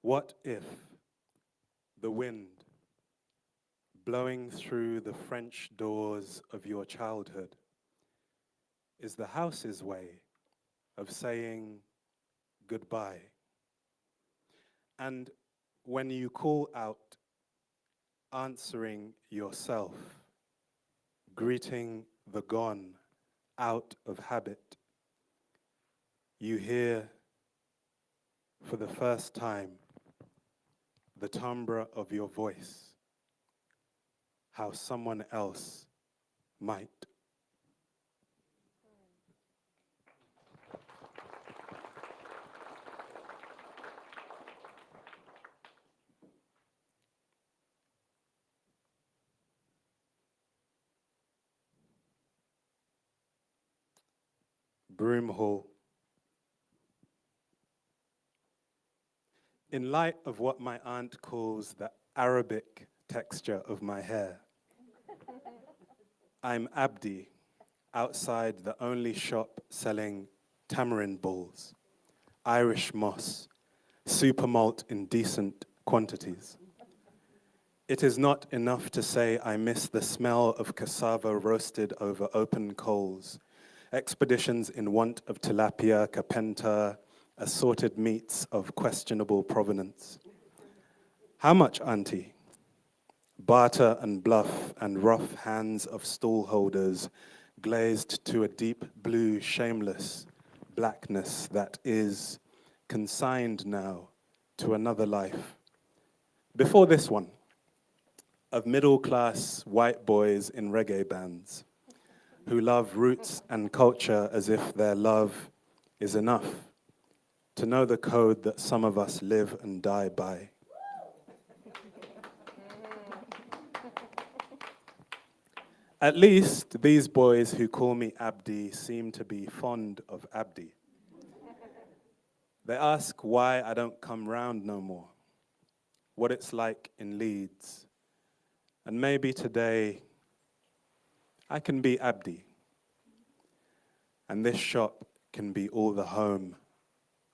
what if the wind blowing through the French doors of your childhood is the house's way of saying goodbye? And when you call out, answering yourself, greeting the gone out of habit, you hear for the first time the timbre of your voice, how someone else might. Broom Hall. In light of what my aunt calls the Arabic texture of my hair, I'm Abdi, outside the only shop selling tamarind balls, Irish moss, super malt in decent quantities. It is not enough to say I miss the smell of cassava roasted over open coals, expeditions in want of tilapia, capenta, assorted meats of questionable provenance. How much, auntie? Barter and bluff and rough hands of stall holders glazed to a deep blue shameless blackness that is consigned now to another life. Before this one, of middle-class white boys in reggae bands who love roots and culture as if their love is enough to know the code that some of us live and die by. At least these boys who call me Abdi seem to be fond of Abdi. They ask why I don't come round no more, what it's like in Leeds. And maybe today I can be Abdi, and this shop can be all the home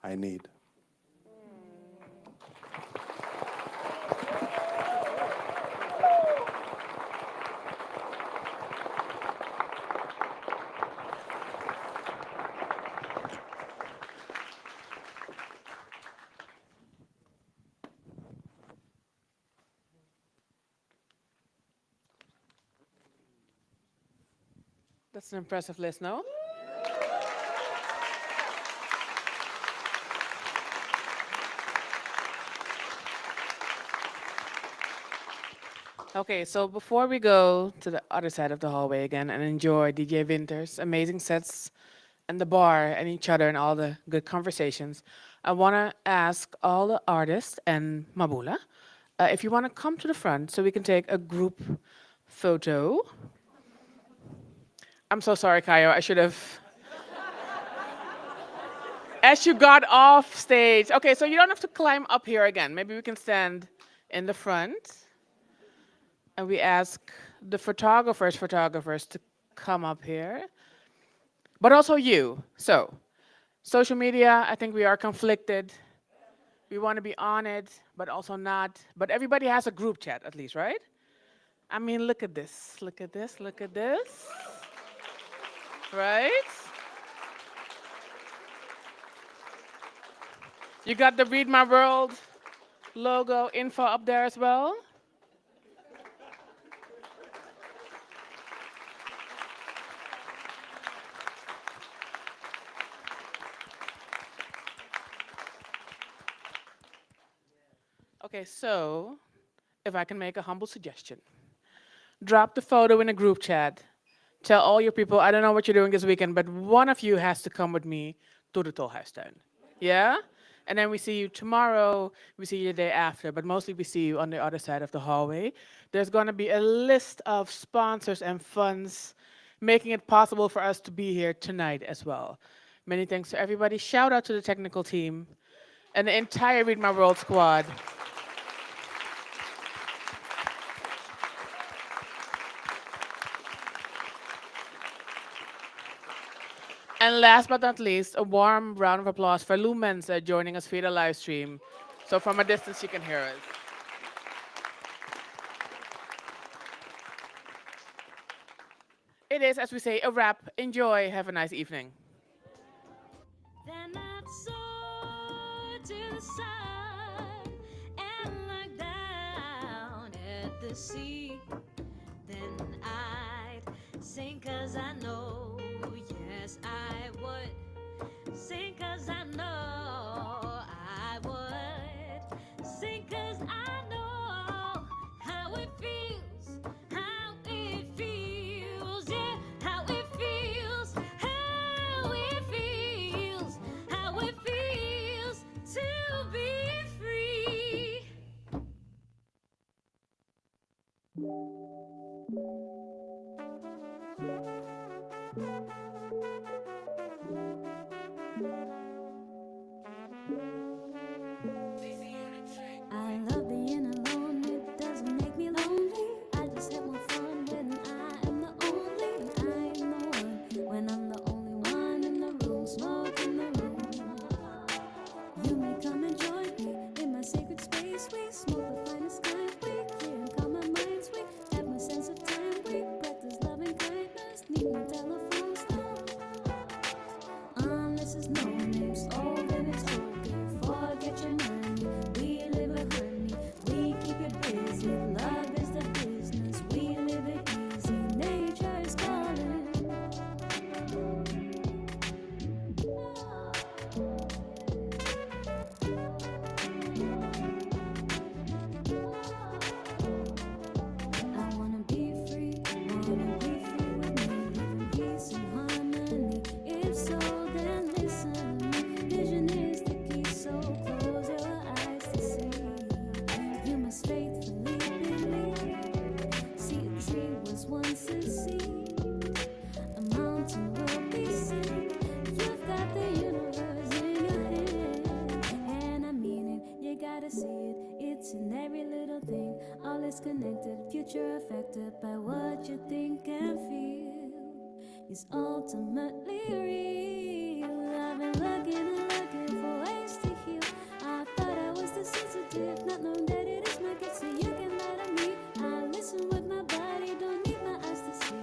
I need. That's an impressive list, no? Okay, so before we go to the other side of the hallway again and enjoy DJ Winter's amazing sets and the bar and each other and all the good conversations, I want to ask all the artists and Maboula if you want to come to the front so we can take a group photo. I'm so sorry, Kayo. I should have. As you got off stage. Okay, so you don't have to climb up here again. Maybe we can stand in the front. And we ask the photographers to come up here. But also you. So, social media, I think we are conflicted. We want to be on it, but also not. But everybody has a group chat at least, right? I mean, look at this. Look at this. Look at this. Right? You got the Read My World logo info up there as well. Okay, so if I can make a humble suggestion, drop the photo in a group chat. Tell all your people, I don't know what you're doing this weekend, but one of you has to come with me to the Tolhuistuin. Yeah? And then we see you tomorrow, we see you the day after, but mostly we see you on the other side of the hallway. There's going to be a list of sponsors and funds making it possible for us to be here tonight as well. Many thanks to everybody. Shout out to the technical team and the entire Read My World squad. And last but not least, a warm round of applause for Lou Mensah joining us via the live stream. So from a distance, you can hear us. It is, as we say, a wrap. Enjoy. Have a nice evening. Then I'd soar to the side and look down at the sea. Then I'd sing 'cause I know, yes I would. Sing 'cause I know I would. Sing 'cause I know how it feels, how it feels, yeah, how it feels, how it feels, how it feels to be free. disconnected, future affected by what you think and feel is ultimately real. I've been looking and looking for ways to heal. I thought I was too sensitive, not knowing that it is my gift, so you can lie to me. I listen with my body, don't need my eyes to see.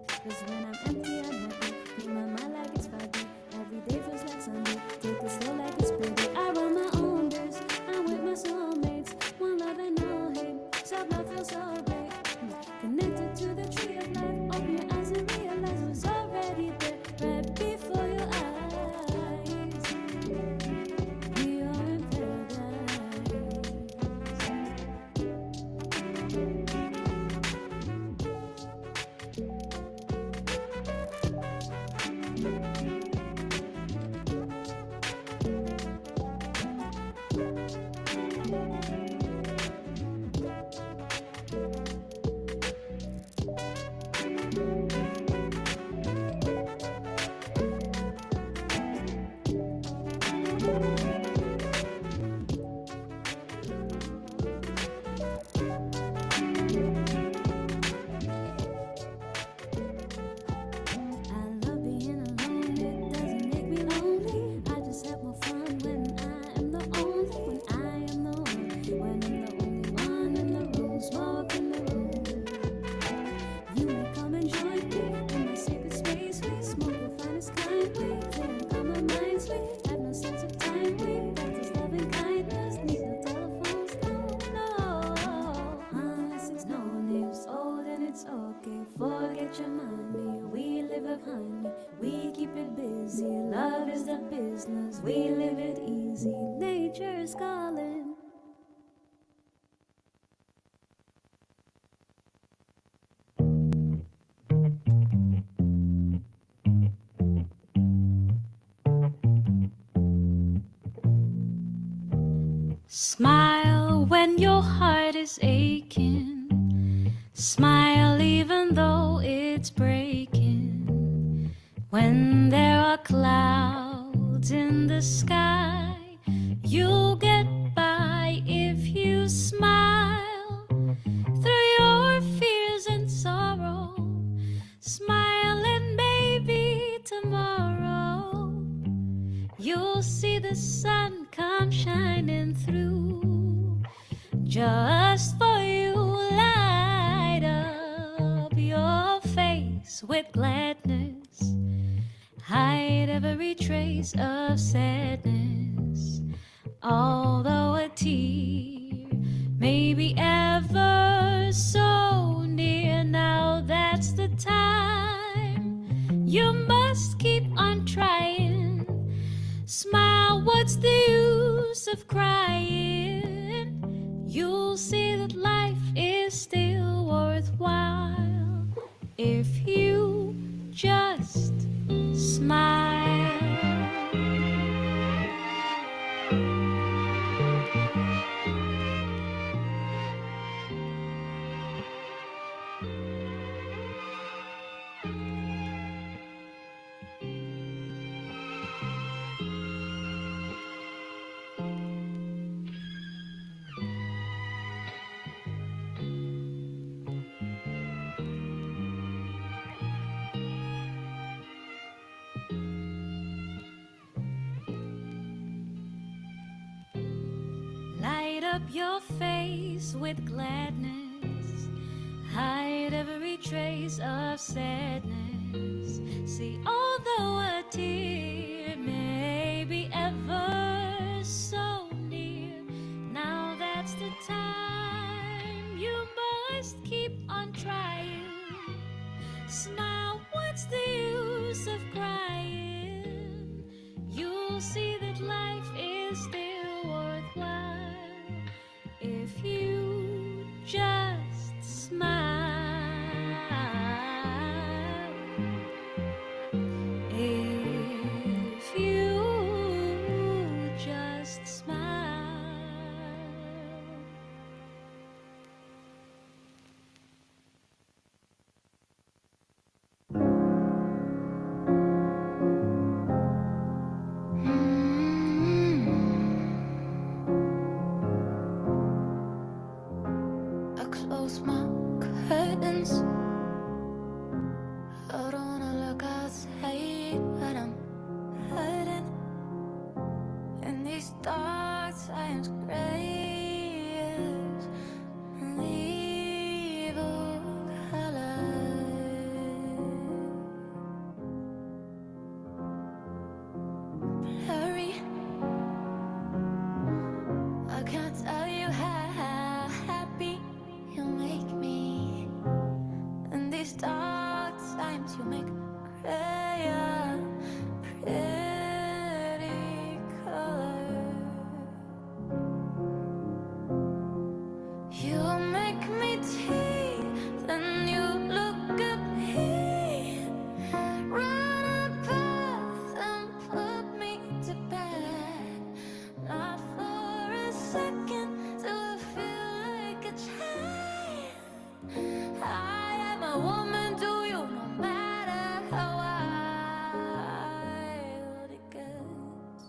'Cause when I'm empty, I'm happy. Keep my mind like it's Friday. Every day feels like Sunday. Take it slow like it's pretty. I run my own race. I'm with my soulmates. One love and no hate. Self-love feels so great. Connected to the tree of life. Open your eyes and realize it was already there, right before your eyes. We are in paradise. I love being alone, it doesn't make me lonely. I just have more fun when I am the only, when I am the one, when I'm the only one in the room, smoke in the room. You may come and join me in my sacred space. We smoke the finest kind, we clear calm our minds. We have no sense of time, we practice love and kindness. Need no telephones, no. Unless it's no names, old and it's okay. Forget your money, we live of honey. We keep it busy, love is the business. We live it easy, nature's calling. Smile when your heart is aching. Smile even though it's breaking. When there are clouds in the sky, you'll get by if you smile through your fears and sorrow. Smile and maybe tomorrow you'll see the sun come shining through. Just for you, light up your face with gladness. Hide every trace of sadness. Although a tear may be ever so near, now that's the time. You must keep on trying. Smile, what's the use of crying? You'll see that life is still worthwhile if you just smile. Light up your face with gladness. Hide every trace of sadness. See, although a tear may be ever so near, now that's the time. You must keep on trying. Smile, what's the use of crying? You'll see that life is still worthwhile if you just smile. If times. I don't wanna look outside, but I'm hiding in these dark times. Grayish and evil colors. Blurry. I can't tell you how happy you make me. In these dark times you make grayer, pretty color. You make me teeth and you look at me. Run a path and put me to bed. Not for a second do I feel like a child. I am a woman, do you, no matter how wild it gets.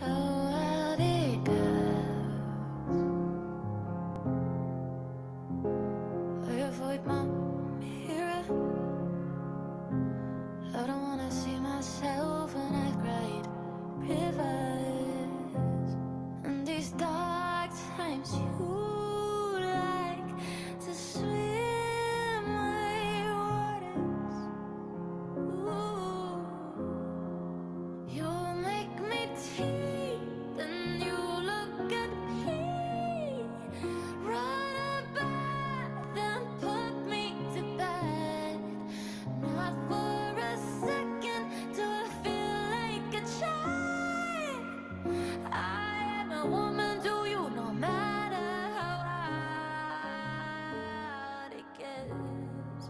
How wild it gets. I avoid my mirror. I don't wanna see myself when I've cried rivers. In these dark times you like to swim my waters. Ooh. You make me teeth and you look at me. Run a bath and put me to bed. Not for a second do I feel like a child. I am a woman, do you, no matter how hard it gets.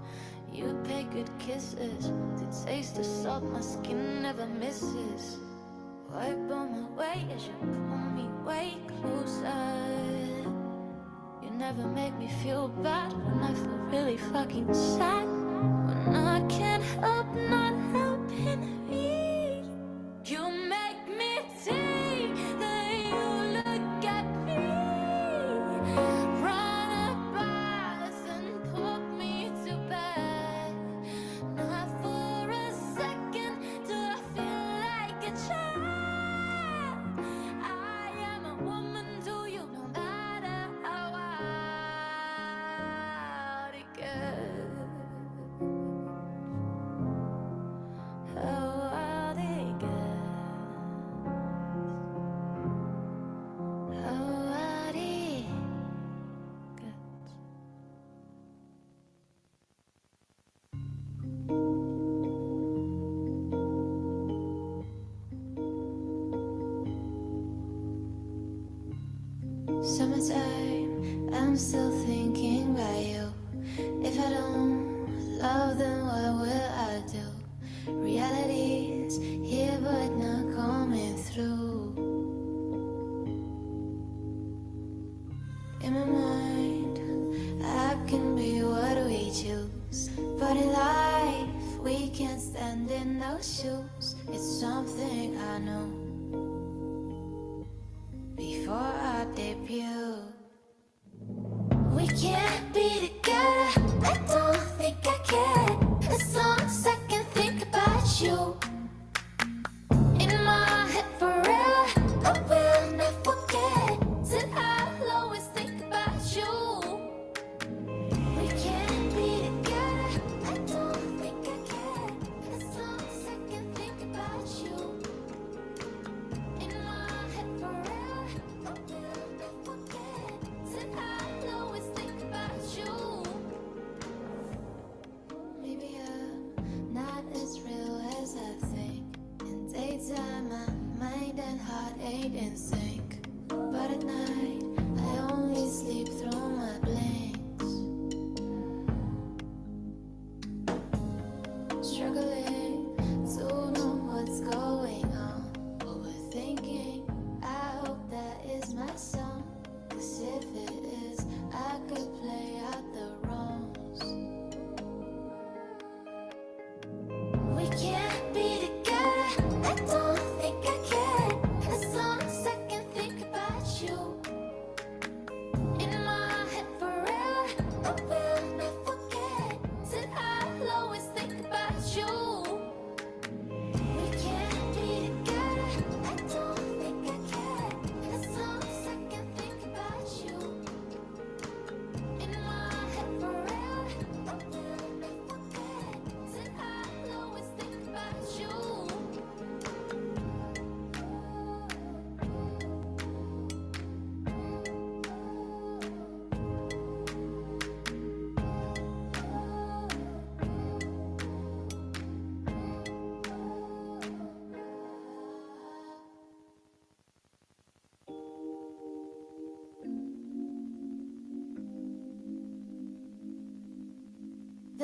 You pay good kisses to taste the salt my skin never misses. Wipe on my way as you pull me way closer. You never make me feel bad when I feel really fucking sad. When I can't help not helping me. You make me think that you look at me. Run a bath and put me to bed. Not for a second do I feel like a child. I am a woman, do you, no matter how wild it gets. How wild it gets. How wild it gets. Summertime, I'm still thinking about you. If I don't love, then what will I do? Reality's here but not coming through. In my mind, I can be what we choose, but in life we can't stand in those shoes. It's something I know before our debut. We can't be together, I don't think I can. As long as I can think about you. In my head forever, I will not forget that I'll always think about you. We can't be together, I don't think I can. As long as I can think about you. In my head forever, I will not forget that I'll always think about you. Maybe I'm not as real as I think. In daytime, my mind and heart ain't in sync. But at night, I only sleep through my blinks. Struggling to know what's going on. Overthinking, I hope that is my song. 'Cause if it is, I could play out the wrongs. We can't be together, I don't think I can. As long as I can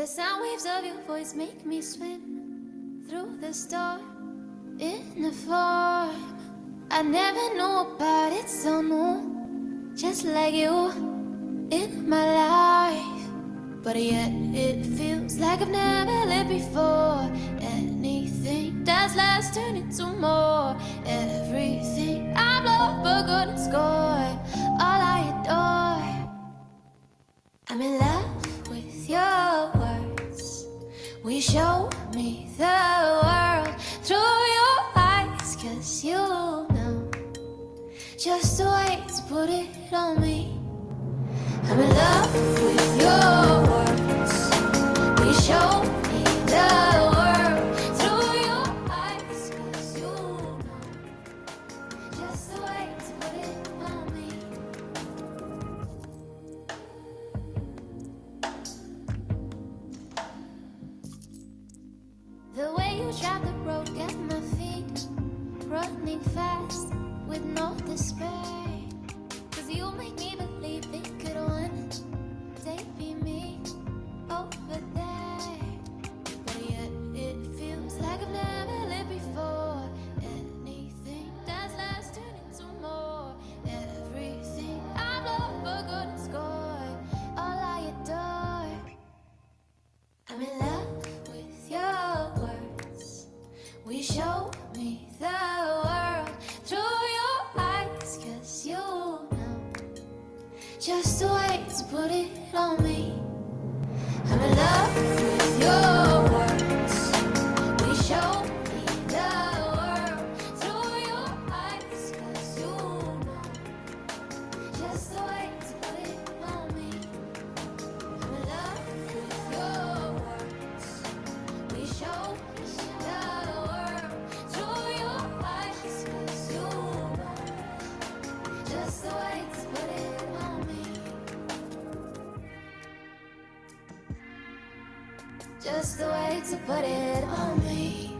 The sound waves of your voice make me swim through the storm in the form I never knew about. It so new, just like you in my life. But yet it feels like I've never lived before. Anything that's less turned into more. Everything I've loved but couldn't score. All I adore. I'm in love with your words. We show me the world through your eyes, 'cause you know just the way to put it on me. I'm in love with your words. We show me the world through your eyes, 'cause you know just the way to put it on me. The way you track the road got my feet running fast with no despair. 'Cause you make me believe it could one day be me over there. But yet it feels like I've never lived before. Anything that's less turned into more. Everything I've loved but couldn't score. All I adore. I'm in love with your words. We show me the world through your eyes, 'cause you know just the way to put it on me. I'm in love with your words. We show me the world through your eyes, 'cause you know just the way to put it on me. I'm in love with your words. We show me the world through your eyes, 'cause you know just the way to put it on me. Just the way to put it on me.